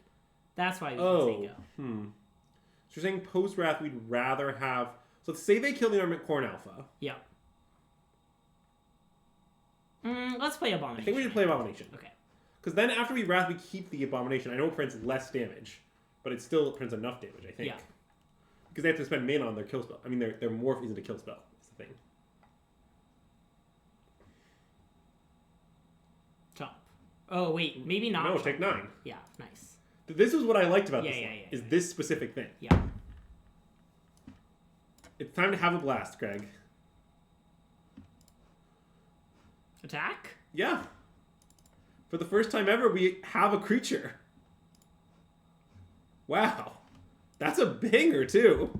That's why we can say go. So you're saying post-Wrath we'd rather have... So let's say they kill the Armament Corn Alpha. Yeah. Let's play Abomination. I think we should play Abomination. Okay. Because then after we Wrath, we keep the Abomination. I know it prints less damage, but it still prints enough damage, I think. Yeah. Because they have to spend mana on their kill spell. I mean, their morph isn't a kill spell. That's the thing. Chomp. Oh, wait. Maybe not. No, chomp. take 9. Yeah, nice. This is what I liked about Yeah, this yeah, line, yeah, is yeah. this specific thing. Yeah. It's time to have a blast, Greg. Attack? Yeah. For the first time ever, we have a creature. Wow. That's a banger, too.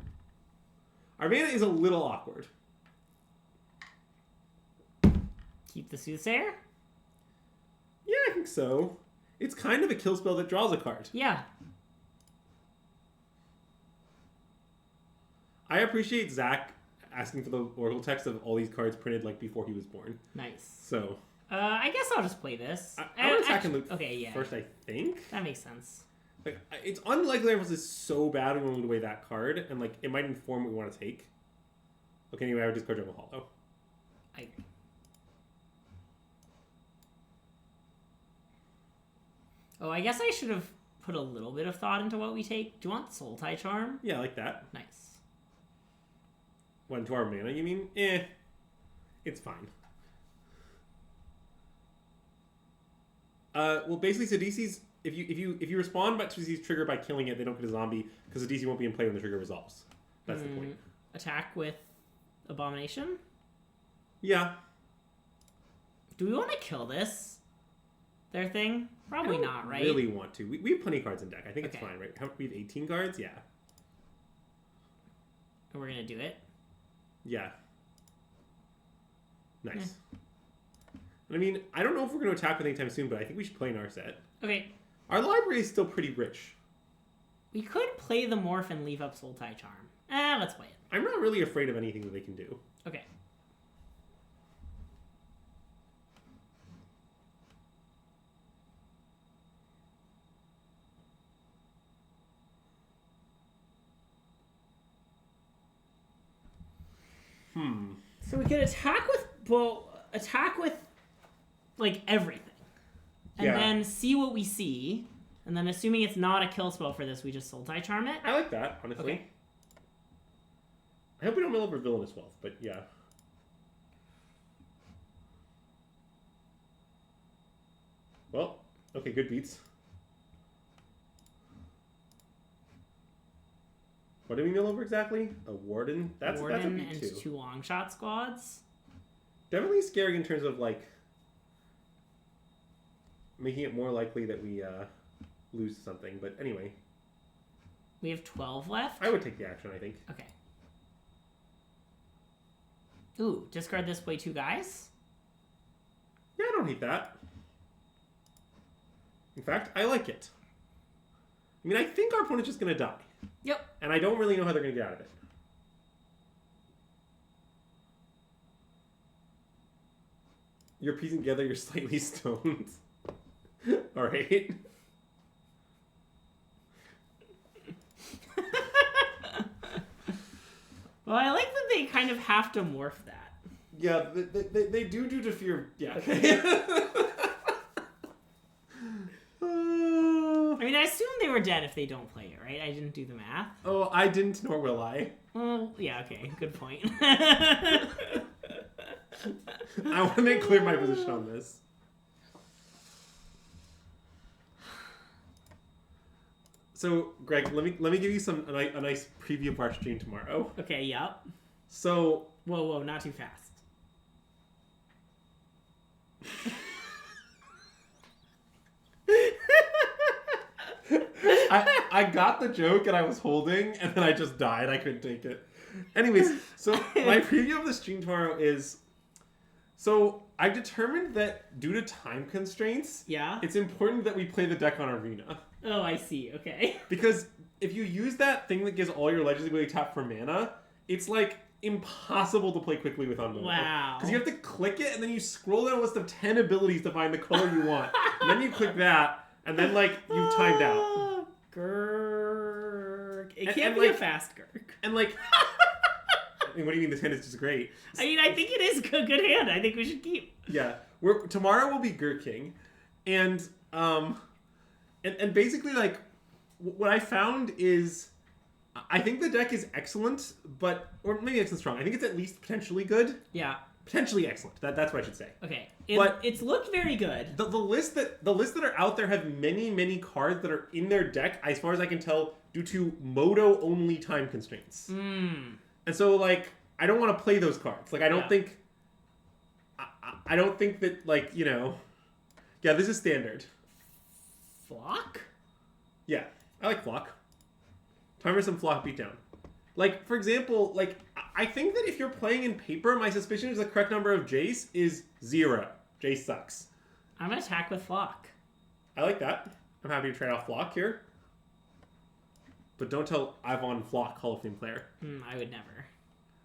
Our mana is a little awkward. Keep the Soothsayer? Yeah, I think so. It's kind of a kill spell that draws a card. Yeah. I appreciate Zach asking for the Oracle text of all these cards printed like before he was born. Nice. So I guess I'll just play this. I want to attack and loot okay, yeah. first, I think. That makes sense. Like, it's unlikely Rifles is so bad when we loot away that card, and like it might inform what we want to take. Okay, anyway, I would discard Jungle Hollow. I agree. Oh, I guess I should have put a little bit of thought into what we take. Do you want Soul Tie Charm? Yeah, I like that. Nice. What, into our mana, you mean? It's fine. Well, basically, so DC's if you respond back to DC's trigger by killing it, they don't get a zombie because the DC won't be in play when the trigger resolves. That's the point. Attack with Abomination? Yeah. Do we want to kill this? Their thing? Probably I don't not, right? Really want to? We have plenty of cards in deck. I think it's Okay. fine, right? We have 18 cards. Yeah. And we're gonna do it. Yeah. Nice. And I mean, I don't know if we're going to attack with anytime soon, but I think we should play in our set. Okay. Our library is still pretty rich. We could play the Morph and leave up Sultai Charm. Let's play it. I'm not really afraid of anything that they can do. Okay. So we could attack with like everything, and Yeah. then see what we see, and then assuming it's not a kill spell for this, we just Sultai Charm it. I like that, honestly. Okay. I hope we don't mill over Villainous Wealth, but yeah. Well, okay, good beats. What did we mill over exactly? A Warden? That's a Warden beat and too. 2 long shot squads. Definitely scary in terms of, like, making it more likely that we lose something. But anyway, We have 12 left. I would take the action, I think. Okay. Ooh, discard this, play 2 guys. Yeah, I don't hate that. In fact, I like it. I mean, I think our opponent's just going to die. Yep. And I don't really know how they're going to get out of it. You're piecing together, you're slightly stoned. Alright. Well, I like that they kind of have to morph that. Yeah, they do to fear. Yeah. I mean, I assume they were dead if they don't play it, right? I didn't do the math. Oh, I didn't, nor will I. Well, yeah, okay, good point. I want to clear my position on this. So, Greg, let me give you a nice preview of our stream tomorrow. Okay, yep. So, Whoa, not too fast. I got the joke and I was holding, and then I just died. I couldn't take it. Anyways, so my preview of the stream tomorrow is... So, I've determined that due to time constraints, Yeah? it's important that we play the deck on Arena. Oh, I see, okay. Because if you use that thing that gives all your legends ability tap for mana, it's like impossible to play quickly with Unbelievable. Wow. Because you have to click it and then you scroll down a list of 10 abilities to find the color you want. And then you click that, and then like you've timed out. Gurk. It And- can't and, be a like- fast Gurk. And like, I mean, what do you mean this hand is just great? I mean, I think it is a good hand. I think we should keep. Yeah, tomorrow will be Gurking, and basically like what I found is I think the deck is excellent, or maybe excellent strong. I think it's at least potentially good, Yeah. potentially excellent. That's what I should say. Okay. But- It's looked very good. The list that are out there have many cards that are in their deck, as far as I can tell, due to Moto only time constraints. And so like I don't want to play those cards. Like I don't Yeah. think. I don't think that like yeah, this is standard. Flock? Yeah, I like Flock. Timer some Flock beatdown. Like, for example, like, I think that if you're playing in paper, my suspicion is the correct number of Jace is 0. Jace sucks. I'm gonna attack with Flock. I like that. I'm happy to trade off Flock here. But don't tell Ivon Flock, Hall of Fame player. I would never.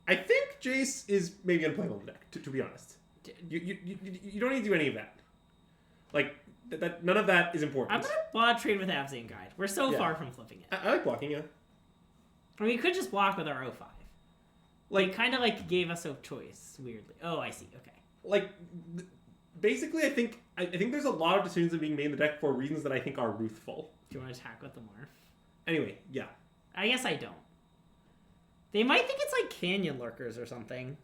I think Jace is maybe unplayable in the deck, to be honest. You don't need to do any of that. Like, that none of that is important. I'm gonna trade with Abzan Guide. We're so Yeah. far from flipping it. I like blocking, yeah. I mean, we could just block with our O5. Like, kind of like gave us a choice, weirdly. Oh, I see. Okay. Like, basically, I think there's a lot of decisions that are being made in the deck for reasons that I think are ruthful. Do you want to attack with the Morph? Anyway, yeah. I guess I don't. They might think it's like Canyon Lurkers or something.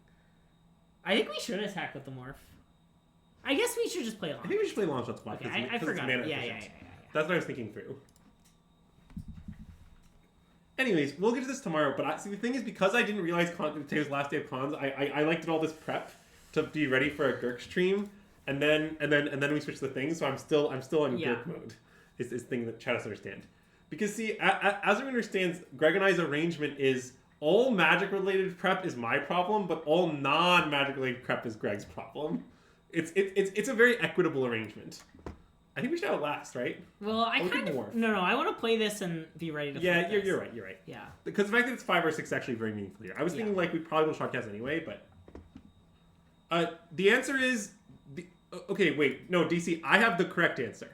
I think we should attack with the Morph. I guess we should just play I along. think we should play long shots block. Okay, I it's forgot. mana Yeah. efficient. That's what I was thinking through. Anyways, we'll get to this tomorrow. But see, the thing is, because I didn't realize today was last day of cons, I like did all this prep to be ready for a Gurk stream, and then we switched the things. So I'm still in Gurk mode. Is this thing that chat doesn't understand? Because see, as everyone understands, Greg and I's arrangement is all magic related prep is my problem, but all non magic related prep is Greg's problem. It's a very equitable arrangement. I think we should outlast, right? Well, I we kind could of morph. no. I want to play this and be ready to. Yeah, flip this. you're right. You're right. Yeah. Because the fact that it's 5 or 6 is actually very meaningful here. I was thinking like we probably will shotcast anyway, but the answer is okay. Wait, no, DC. I have the correct answer.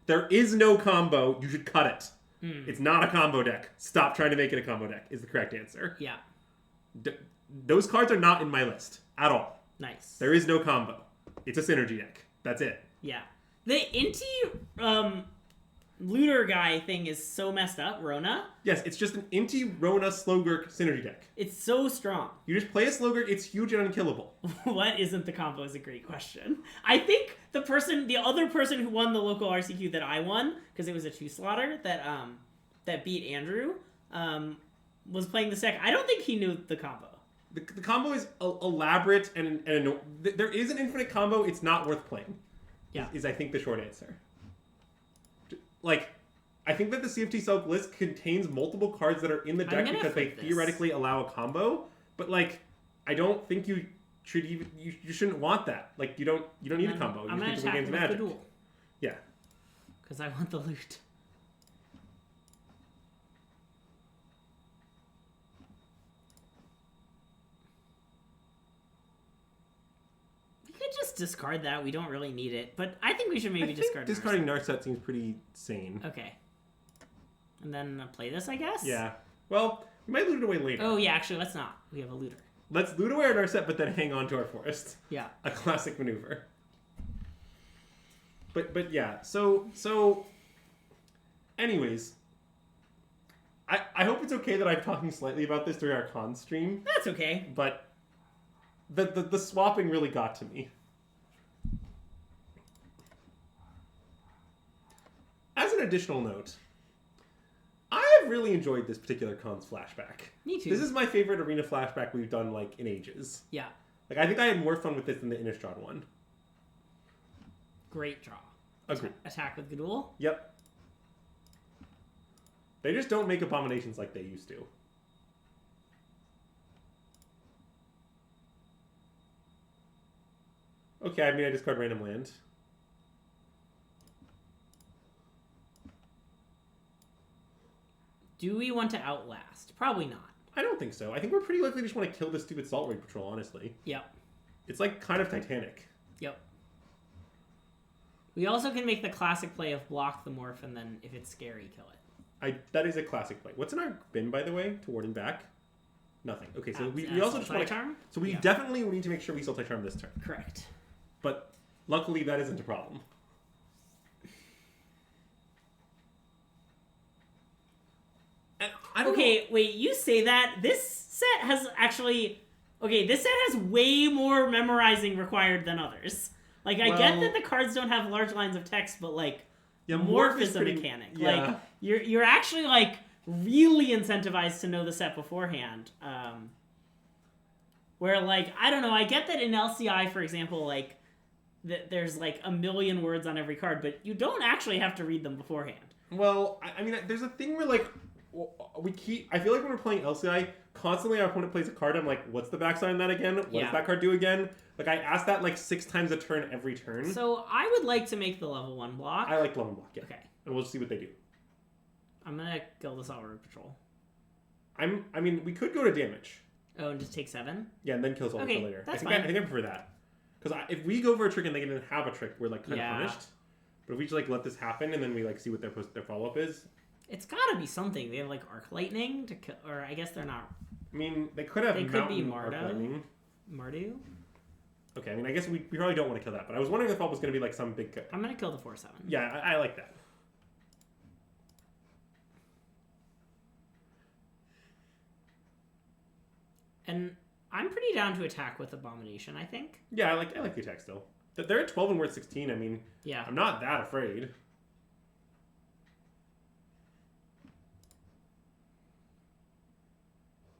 There is no combo. You should cut it. It's not a combo deck. Stop trying to make it a combo deck. Is the correct answer. Yeah. Those cards are not in my list at all. Nice. There is no combo. It's a synergy deck. That's it. Yeah. The Inti looter guy thing is so messed up, Rona. Yes, it's just an Inti Rona Slogurk synergy deck. It's so strong. You just play a Slogurk, it's huge and unkillable. What isn't the combo is a great question. I think the other person who won the local RCQ that I won, because it was a 2-slotter that beat Andrew, was playing this deck. I don't think he knew the combo. The combo is elaborate and there is an infinite combo. It's not worth playing. Yeah. Is I think the short answer. Like, I think that the CFT Selk list contains multiple cards that are in the deck because they theoretically allow a combo, but like, I don't think you should even you shouldn't want that. Like, you don't need a combo. I'm You gonna just need to win attack games of with the Magic. duel Yeah. because I want the loot. Just discard that. We don't really need it, but I think we should maybe discard. Discarding Narset seems pretty sane. Okay. And then play this, I guess. Yeah. Well, we might loot it away later. Oh yeah, actually, let's not. We have a looter. Let's loot away our Narset, but then hang on to our forest. Yeah. A classic maneuver. But yeah. So. Anyways, I hope it's okay that I'm talking slightly about this during our con stream, That's okay. but the swapping really got to me. As an additional note, I have really enjoyed this particular con's flashback. Me too. This is my favorite arena flashback we've done like in ages. Yeah. Like I think I had more fun with this than the Innistrad one. Great draw. Agreed. Attack with Gadul. Yep. They just don't make abominations like they used to. Okay, I mean I discard random land. Do we want to outlast? Probably not. I don't think so. I think we're pretty likely to just want to kill this stupid Salt Raid Patrol, honestly. Yep. It's like kind of Titanic. Yep. We also can make the classic play of block the morph and then if it's scary, kill it. That is a classic play. What's in our bin, by the way, to Warden back? Nothing. Okay, so we also just want to... Charm? So we definitely need to make sure we Sultai Charm this turn. Correct. But luckily that isn't a problem. And I don't know. Wait, you say that. This set has actually... Okay, this set has way more memorizing required than others. Like, I get that the cards don't have large lines of text, but, like, morph is a mechanic. Yeah. Like, you're actually, like, really incentivized to know the set beforehand. Where, like, I don't know, I get that in LCI, for example, like, there's, like, a million words on every card, but you don't actually have to read them beforehand. Well, I mean, there's a thing where, like, I feel like when we're playing LCI, constantly our opponent plays a card, I'm like, what's the backside on that again? What does that card do again? Like, I ask that, like, 6 times a turn every turn. So, I would like to make the level 1 block. I like level block, yeah. Okay. And we'll see what they do. I'm gonna kill the Salt Road Patrol. I mean, we could go to damage. Oh, and just take 7? Yeah, and then kill Salt Okay, later. that's I fine. think I prefer that. Because if we go for a trick and they can have a trick, we're, like, kind of punished. But if we just, like, let this happen and then we, like, see what their follow-up is... It's gotta be something. They have, like, Arc Lightning to kill... Or I guess they're not... I mean, they could have Mountain Arc Lightning. Mardu? Okay, I mean, I guess we probably don't want to kill that. But I was wondering if the follow-up was going to be, like, some big... I'm gonna kill the 4/7. Yeah, I like that. And I'm pretty down to attack with Abomination, I think. Yeah, I like the attack still. They're at 12 and we're at 16. I mean, yeah, I'm not that afraid.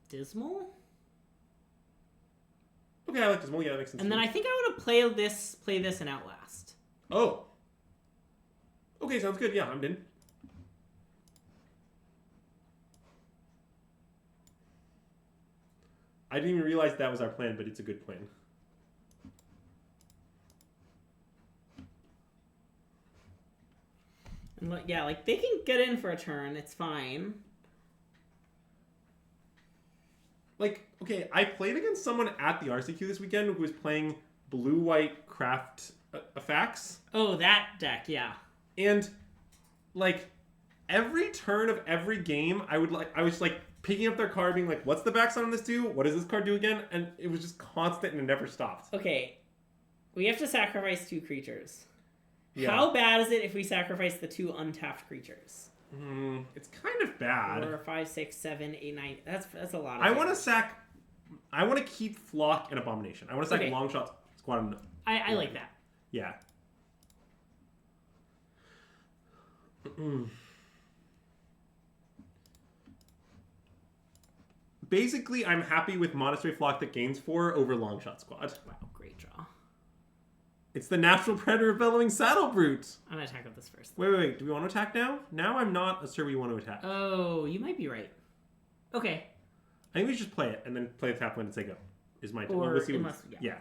Dismal? Okay, I like Dismal. Yeah, that makes sense. And then I think I want to play this and Outlast. Oh. Okay, sounds good. Yeah, I'm in. I didn't even realize that was our plan, but it's a good plan. And yeah, like they can get in for a turn. It's fine. Like, okay, I played against someone at the RCQ this weekend who was playing blue-white craft effects. Oh, that deck, yeah. And, like, every turn of every game, I was like picking up their card, being like, what's the backside on this do? What does this card do again? And it was just constant and it never stopped. Okay, we have to sacrifice 2 creatures. Yeah. How bad is it if we sacrifice the 2 untapped creatures? It's kind of bad. 4, 5, 6, 7, 8, 9. That's a lot of I want to keep Flock and Abomination. I want to sack Okay. Longshot Squad. I like that. Yeah. Basically, I'm happy with Monastery Flock that gains 4 over Longshot Squad. Wow, great draw. It's the natural predator bellowing Saddle Brute. I'm gonna attack with this first. Wait. Do we want to attack now? Now I'm not sure we want to attack. Oh, you might be right. Okay. I think we should just play it and then play the tap land and say go. Is my Or we'll see unless, yeah.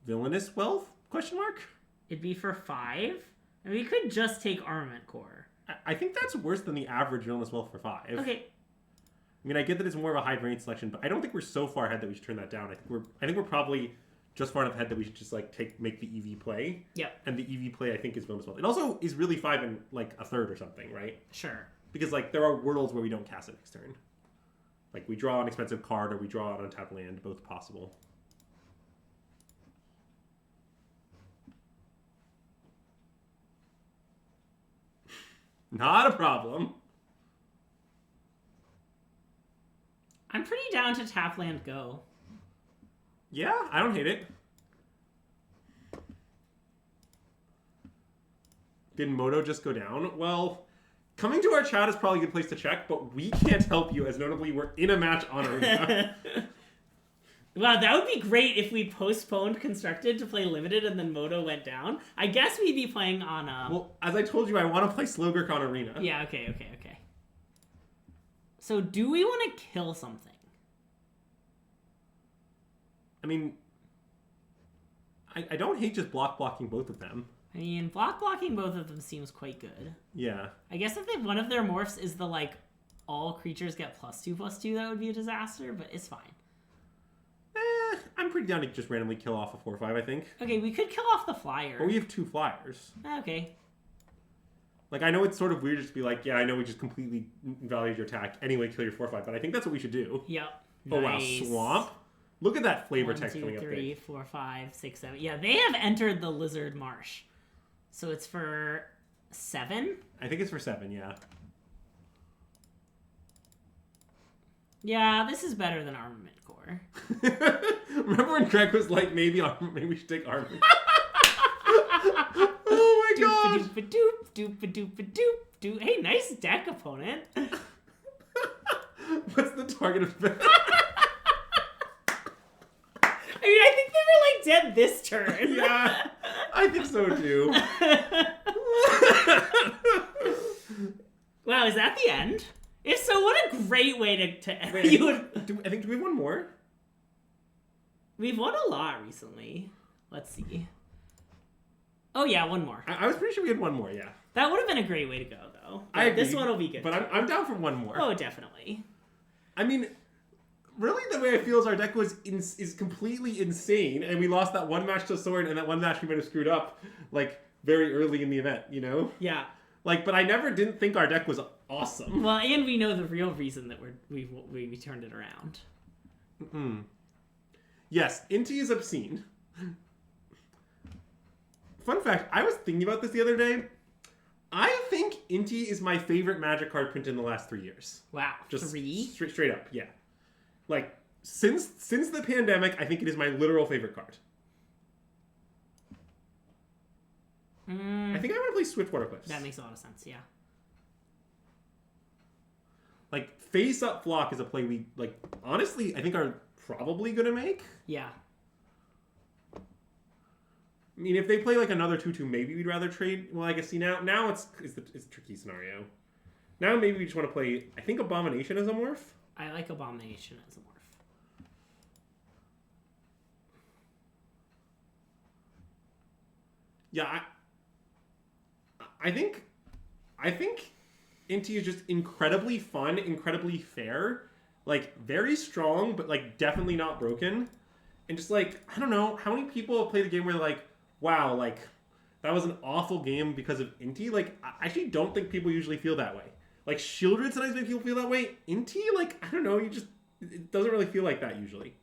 Villainous Wealth? Question mark? It'd be for 5. And we could just take Armament Core. I think that's worse than the average Villainous Wealth for 5. Okay. I mean, I get that it's more of a high variance selection, but I don't think we're so far ahead that we should turn that down. I think we're probably just far enough ahead that we should just like make the EV play. Yep. And the EV play, I think, is Villainous Wealth. It also is really 5 and like a third or something, right? Sure. Because like there are worlds where we don't cast it next turn. Like we draw an expensive card or we draw an untapped land, both possible. Not a problem. I'm pretty down to tap land go. Yeah, I don't hate it. Did Moto just go down? Well, coming to our chat is probably a good place to check, but we can't help you, as notably we're in a match on Arena. Wow, that would be great if we postponed Constructed to play Limited and then Moto went down. I guess we'd be playing on... Well, as I told you, I want to play Slogurk on Arena. Yeah, okay. So do we want to kill something? I mean, I don't hate just blocking both of them. I mean, blocking both of them seems quite good. Yeah. I guess if one of their morphs is the, like, all creatures get +2/+2, that would be a disaster, but it's fine. I'm pretty down to just randomly kill off a 4/5, I think. Okay, we could kill off the flyer. But we have 2 flyers. Okay. Like, I know it's sort of weird just to be like, yeah, I know we just completely invalidated your attack. Anyway, kill your 4/5, but I think that's what we should do. Yep. Oh, Nice. wow, Swamp? Look at that flavor 1, text 2, coming 3, up 4, 5, 6, 7. Yeah, they have entered the Lizard Marsh. So it's for 7? there. I think it's for 7, yeah. Yeah, this is better than Armament Core. Remember when Greg was like, maybe we should take Armament? Oh my gosh! Doop-a-doop-a-doop, Hey, nice deck, opponent. What's the target of I mean, I think they were like dead this turn. Yeah, I think so too. Wow, is that the end? If so, what a great way to end. Wait, You would... do we have one more? We've won a lot recently. Let's see. Oh yeah, one more. I was pretty sure we had one more, yeah. That would have been a great way to go, though. I agree, This one will be good. But I'm down for one more. Oh, definitely. I mean, really the way I feel is our deck is completely insane, and we lost that one match to Sword, and that one match we might have screwed up, like, very early in the event, you know? Yeah. Like, but I never didn't think our deck was awesome. Well, and we know the real reason that we turned it around. Mm-mm. Yes, Inti is obscene. Fun fact, I was thinking about this the other day. I think Inti is my favorite Magic card print in the last 3 years. Wow. Just 3? straight up, yeah. Like, since the pandemic, I think it is my literal favorite card. I think I want to play Swiftwater Cliffs. That makes a lot of sense, yeah. Like, Face Up Flock is a play we, like, honestly, I think are probably going to make. Yeah. I mean, if they play, like, another 2/2, maybe we'd rather trade. Well, I guess, see, now it's a tricky scenario. Now maybe we just want to play, I think, Abomination as a morph. I like Abomination as a morph. Yeah, I think Inti is just incredibly fun, incredibly fair, like very strong, but like definitely not broken. And just like, I don't know, how many people have played a game where like, wow, like that was an awful game because of Inti? Like, I actually don't think people usually feel that way. Like Shieldred sometimes make people feel that way. Inti, like, I don't know, it doesn't really feel like that usually.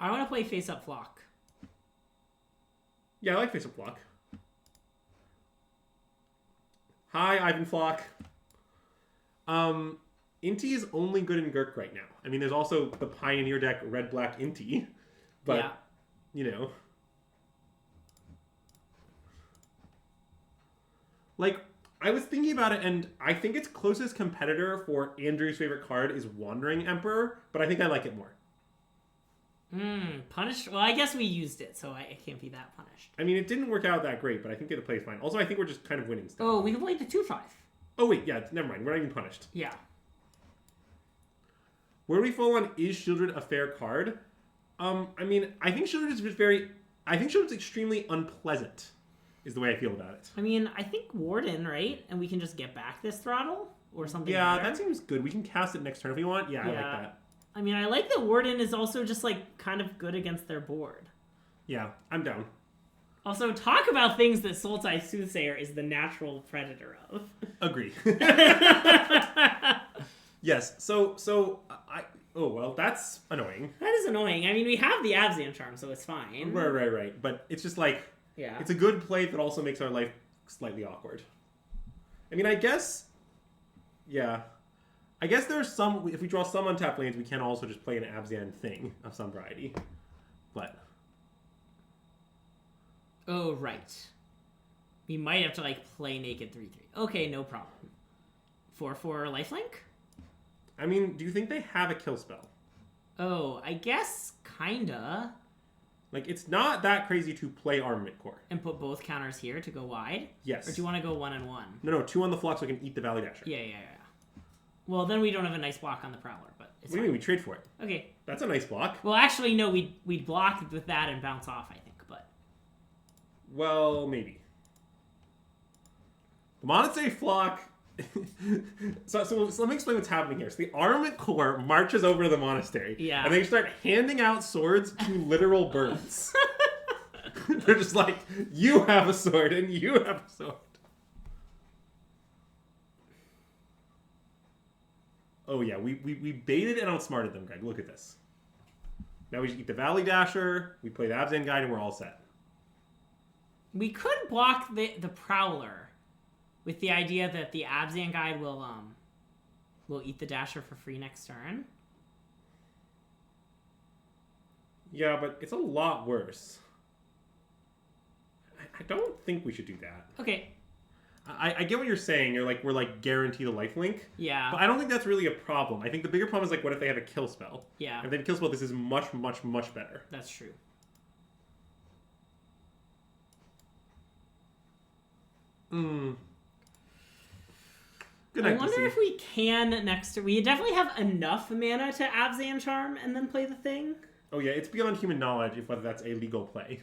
I want to play Face Up Flock. Yeah, I like Face Up Flock. Hi, Ivan Flock. Inti is only good in Gurk right now. I mean, there's also the Pioneer deck Red Black Inti, but Yeah. you know, like I was thinking about it, and I think its closest competitor for Andrew's favorite card is Wandering Emperor, but I think I like it more. Punished? Well, I guess we used it, so I can't be that punished. I mean, it didn't work out that great, but I think it plays fine. Also, I think we're just kind of winning stuff. Oh, we can play the 2/5. Oh wait, yeah, never mind. We're not even punished. Yeah. Where we fall on is Shieldred a fair card? I mean, I think Shieldred is just I think Shieldred's extremely unpleasant, is the way I feel about it. I mean, I think Warden, right? And we can just get back this throttle or something. Yeah, better. that seems good. We can cast it next turn if we want. Yeah, I like that. I mean, I like that Warden is also just like kind of good against their board. Yeah, I'm down. Also, talk about things that Sultai Soothsayer is the natural predator of. Agree. Yes. So well, that's annoying. That is annoying. I mean, we have the Abzan charm, so it's fine. Right. But it's just like, Yeah. it's a good play that also makes our life slightly awkward. I mean, I guess, yeah. I guess there's some, if we draw some untapped lanes, we can also just play an Abzan thing of some variety. But. Oh, right. We might have to, like, play naked 3/3. Okay, no problem. 4/4 lifelink? I mean, do you think they have a kill spell? Oh, I guess kinda. Like, it's not that crazy to play Armament Core. And put both counters here to go wide? Yes. Or do you want to go 1 and 1? No, 2 on the flock so I can eat the Valley Dasher. Yeah. Well, then we don't have a nice block on the Prowler, but it's What do you mean? We trade for it. Okay. That's a nice block. Well, actually, no, we'd block with that and bounce off, I think, but... Well, maybe. The Monastery Flock... so let me explain what's happening here. So the Armament Core marches over to the monastery. Yeah. And they start handing out swords to literal birds. They're just like, you have a sword and you have a sword. Oh yeah, we baited and outsmarted them, Greg. Look at this. Now we just eat the Valley Dasher, we play the Abzan Guide, and we're all set. We could block the Prowler with the idea that the Abzan Guide will eat the Dasher for free next turn. Yeah, but it's a lot worse. I don't think we should do that. Okay. I get what you're saying. We're like guarantee the lifelink. Yeah. But I don't think that's really a problem. I think the bigger problem is like, what if they have a kill spell? Yeah. If they have a kill spell, this is much, much, much better. That's true. Good I night, wonder DC. if we can next turn. We definitely have enough mana to Abzan Charm and then play the thing. Oh yeah, it's beyond human knowledge if whether that's a legal play.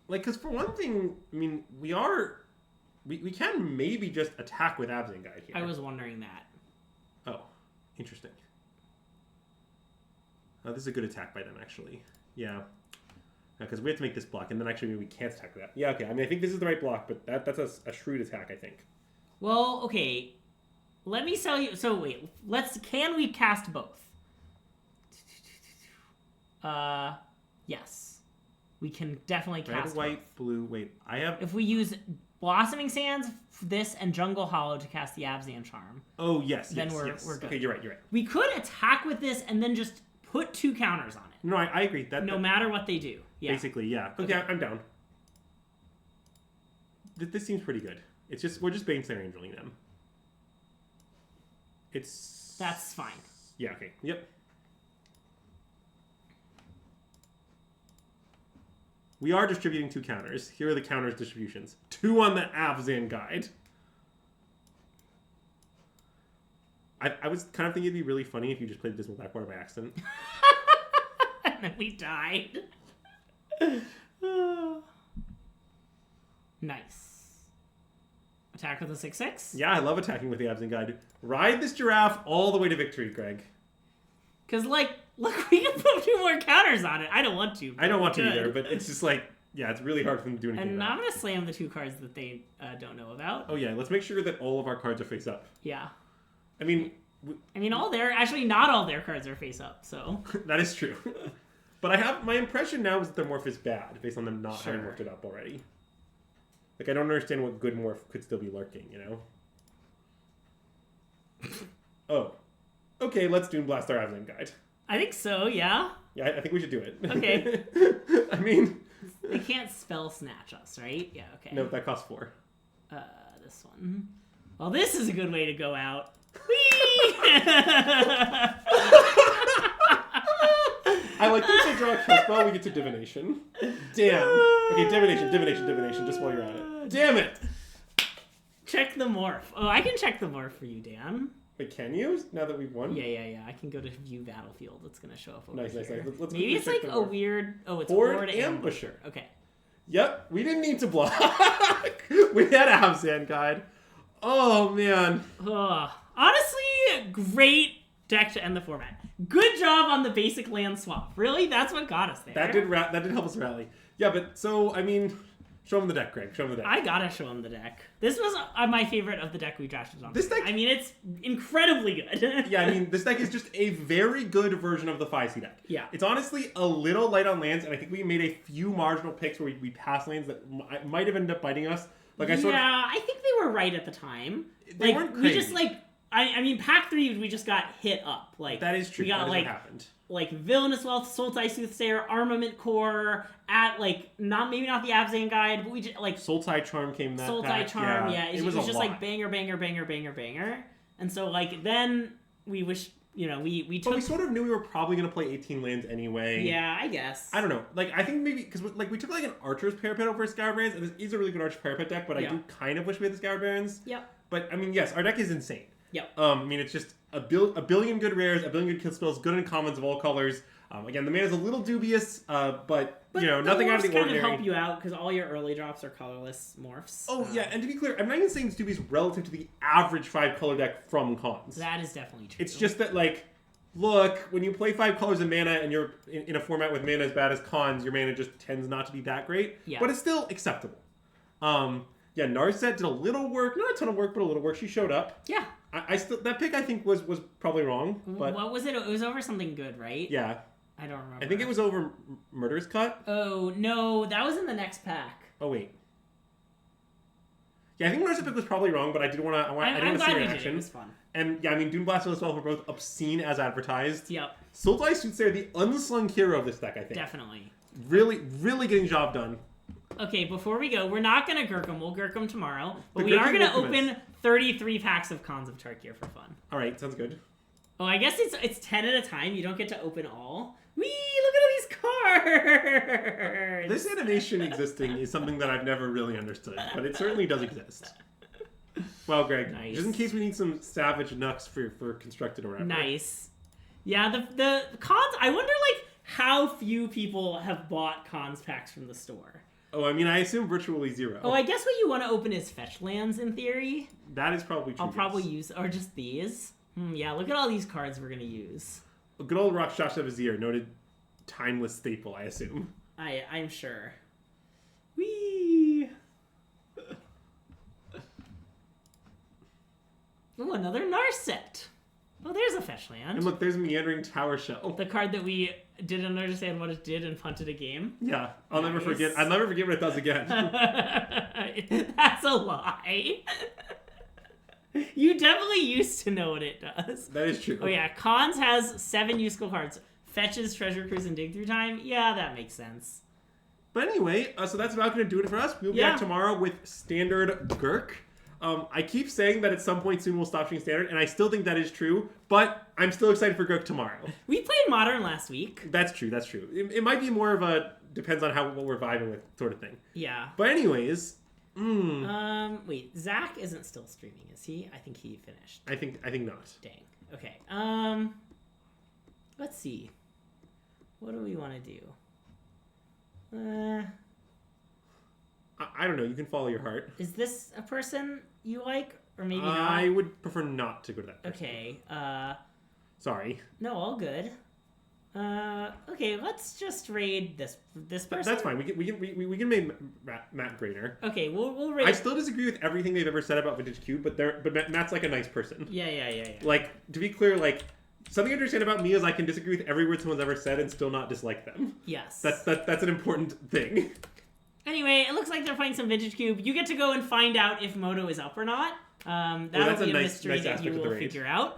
Like, because for one thing, I mean, we can maybe just attack with Abzan Guide here. I was wondering that. Oh, interesting. This is a good attack by them, actually. Yeah. Because we have to make this block, and then actually maybe we can't attack with that. Yeah, okay. I mean, I think this is the right block, but that's a shrewd attack, I think. Well, okay. Let me tell you. So wait, can we cast both? Yes. We can definitely cast Red, white, both. blue. Wait, I have... If we use Blossoming Sands, this, and Jungle Hollow to cast the Abzan Charm. Oh, yes, Then yes. we're good. Okay, you're right. We could attack with this and then just put 2 counters on it. No, I agree. No matter what they do. Yeah. Basically, yeah. Okay, I'm down. This seems pretty good. It's just, we're just Baneslaying Angeling them. That's fine. Yeah, okay. Yep. We are distributing 2 counters. Here are the counters distributions. 2 on the Abzan Guide. I was kind of thinking it'd be really funny if you just played Dismal Backwater by accident. And then we died. Nice. Attack with a 6/6? Yeah, I love attacking with the Absent Guide. Ride this giraffe all the way to victory, Greg. Because, like, look, we can put 2 more counters on it. I don't want to. I don't want to Good. either, but it's just like, yeah, it's really hard for them to do anything And about I'm it. going to slam the 2 cards that they don't know about. Oh yeah, let's make sure that all of our cards are face up. Yeah. I mean, Actually, not all their cards are face up, so. that is true. But I have, my impression now is that their morph is bad, based on them not having Sure. morphed it up already. Like, I don't understand what good morph could still be lurking, you know? Oh. Okay, let's Dune Blast our Absent Guide. I think so, yeah. Yeah, I think we should do it. Okay. I mean... They can't spell snatch us, right? Yeah, okay. No, that costs 4. This one. Well, this is a good way to go out. Whee! I like that if I draw a kill spell, we get to Divination. Damn. Okay, Divination, just while you're at it. Damn it! Check the morph. Oh, I can check the morph for you, Dan. Wait, can you? Now that we've won? Yeah. I can go to view battlefield. It's gonna show up over Nice. here. Let's Maybe quickly it's check like the a morph. weird. Oh, it's Horde Horde Ambusher. Okay. Yep, we didn't need to block. We had Absent Guide. Oh, man. Ugh. Honestly, great deck to end the format. Good job on the basic land swap. Really, that's what got us there. That did help us rally. Yeah, but so, I mean, show them the deck, Greg. Show them the deck. I gotta show him the deck. This was my favorite of the deck we drafted on. This deck- I mean, it's incredibly good. Yeah, I mean, this deck is just a very good version of the 5C deck. Yeah. It's honestly a little light on lands, and I think we made a few marginal picks where we passed lands that might have ended up biting us. Like, I think they were right at the time. They weren't We just crazy. I mean, pack 3, we just got hit up. Like That is true. We got that is what happened. like Villainous Wealth, Sultai Soothsayer, Armament Core, at maybe not the Abzan Guide, but we just like Sultai Charm came in that Sultai pack. Charm. Yeah, it was a just lot. like banger, and so like then we wish we took. But we sort of knew we were probably going to play 18 lands anyway. Yeah, I guess. I don't know. Like, I think maybe because we took like an Archer's Parapet over Scour Barons, and this is a really good Archer Parapet deck, but I do kind of wish we had the Scour Barons. Yep. But I mean, yes, our deck is insane. Yep. I mean, it's just a billion good rares, a billion good kill spells, good uncommons of all colors. Again, the mana's a little dubious, but nothing out of the kind ordinary. of help you out because all your early drops are colorless morphs. Oh yeah, and to be clear, I'm not even saying it's dubious relative to the average 5-color deck from Cons. That is definitely true. It's just that look, when you play 5 colors of mana and you're in a format with mana as bad as Cons, your mana just tends not to be that great. Yeah. But it's still acceptable. Yeah, Narset did a little work, not a ton of work, but a little work. She showed up. Yeah. I still that pick I think was probably wrong. But What was it? It was over something good, right? yeah, I don't remember. I think it was over Murder's Cut. Oh no, that was in the next pack. Oh wait. Yeah, I think Murder's pick was probably wrong, but I did want to. I did want to see glad her we in did it. action. It was fun. And yeah, I mean, Dune Blast as well were both obscene as advertised. Yep, Sultai Soothsayer, the unsung hero of this deck, I think. definitely. Really, really getting job done. Okay, before we go, we're not gonna Gurkum. We'll Gurkum tomorrow, but The we are Gurkum gonna will commence. open 33 packs of Cons of Tarkir for fun. All right, sounds good. Oh, I guess it's 10 at a time. You don't get to open all. Whee! Look at all these cards. This animation existing is something that I've never really understood, but it certainly does exist. Well, Greg, Nice. just in case we need some savage nucks for constructed or whatever. Nice. Yeah, the Cons. I wonder how few people have bought Cons packs from the store. Oh, I mean, I assume virtually zero. Oh, I guess what you want to open is fetch lands in theory. That is probably true. I'll probably use, or just these. Yeah, look at all these cards we're gonna use. A good old Rakshasa Vizier, noted timeless staple, I assume. I'm sure. Whee! Oh, another Narset. Oh, there's a fetch land. And look, there's Meandering Tower Shell. The card that we didn't understand what it did and punted a game. Yeah, I'll never Nice. forget. I'll never forget what it does again. That's a lie. You definitely used to know what it does. That is true. Oh yeah, Cons has 7 useful cards. Fetches, Treasure Cruise, and Dig Through Time. Yeah, that makes sense. But anyway, so that's about going to do it for us. We'll be Yeah. back tomorrow with Standard Gurk. I keep saying that at some point soon we'll stop doing Standard, and I still think that is true, but I'm still excited for Gurk tomorrow. We played Modern last week. That's true. It might be more of a depends on what we're vibing with sort of thing. Yeah. But anyways, Wait, Zach isn't still streaming, is he? I think he finished. I think not. Dang. Okay. Let's see. What do we want to do? I don't know. You can follow your heart. Is this a person you like, or maybe not? I would prefer not to go to that person. Okay. Sorry. No, all good. Okay, let's just raid this person. That's fine. We can make Matt Grainer. Okay, we'll raid. I still disagree with everything they've ever said about Vintage Cube, but Matt's like a nice person. Yeah. Like, to be clear, like, something I understand about me is I can disagree with every word someone's ever said and still not dislike them. Yes. That's an important thing. Anyway, it looks like they're playing some Vintage Cube. You get to go and find out if Moto is up or not. That'll be a mystery that you will figure out.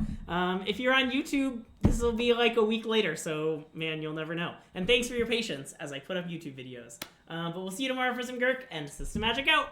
If you're on YouTube, this will be like a week later, so man, you'll never know. And thanks for your patience as I put up YouTube videos. But we'll see you tomorrow for some Gurk and System Magic out!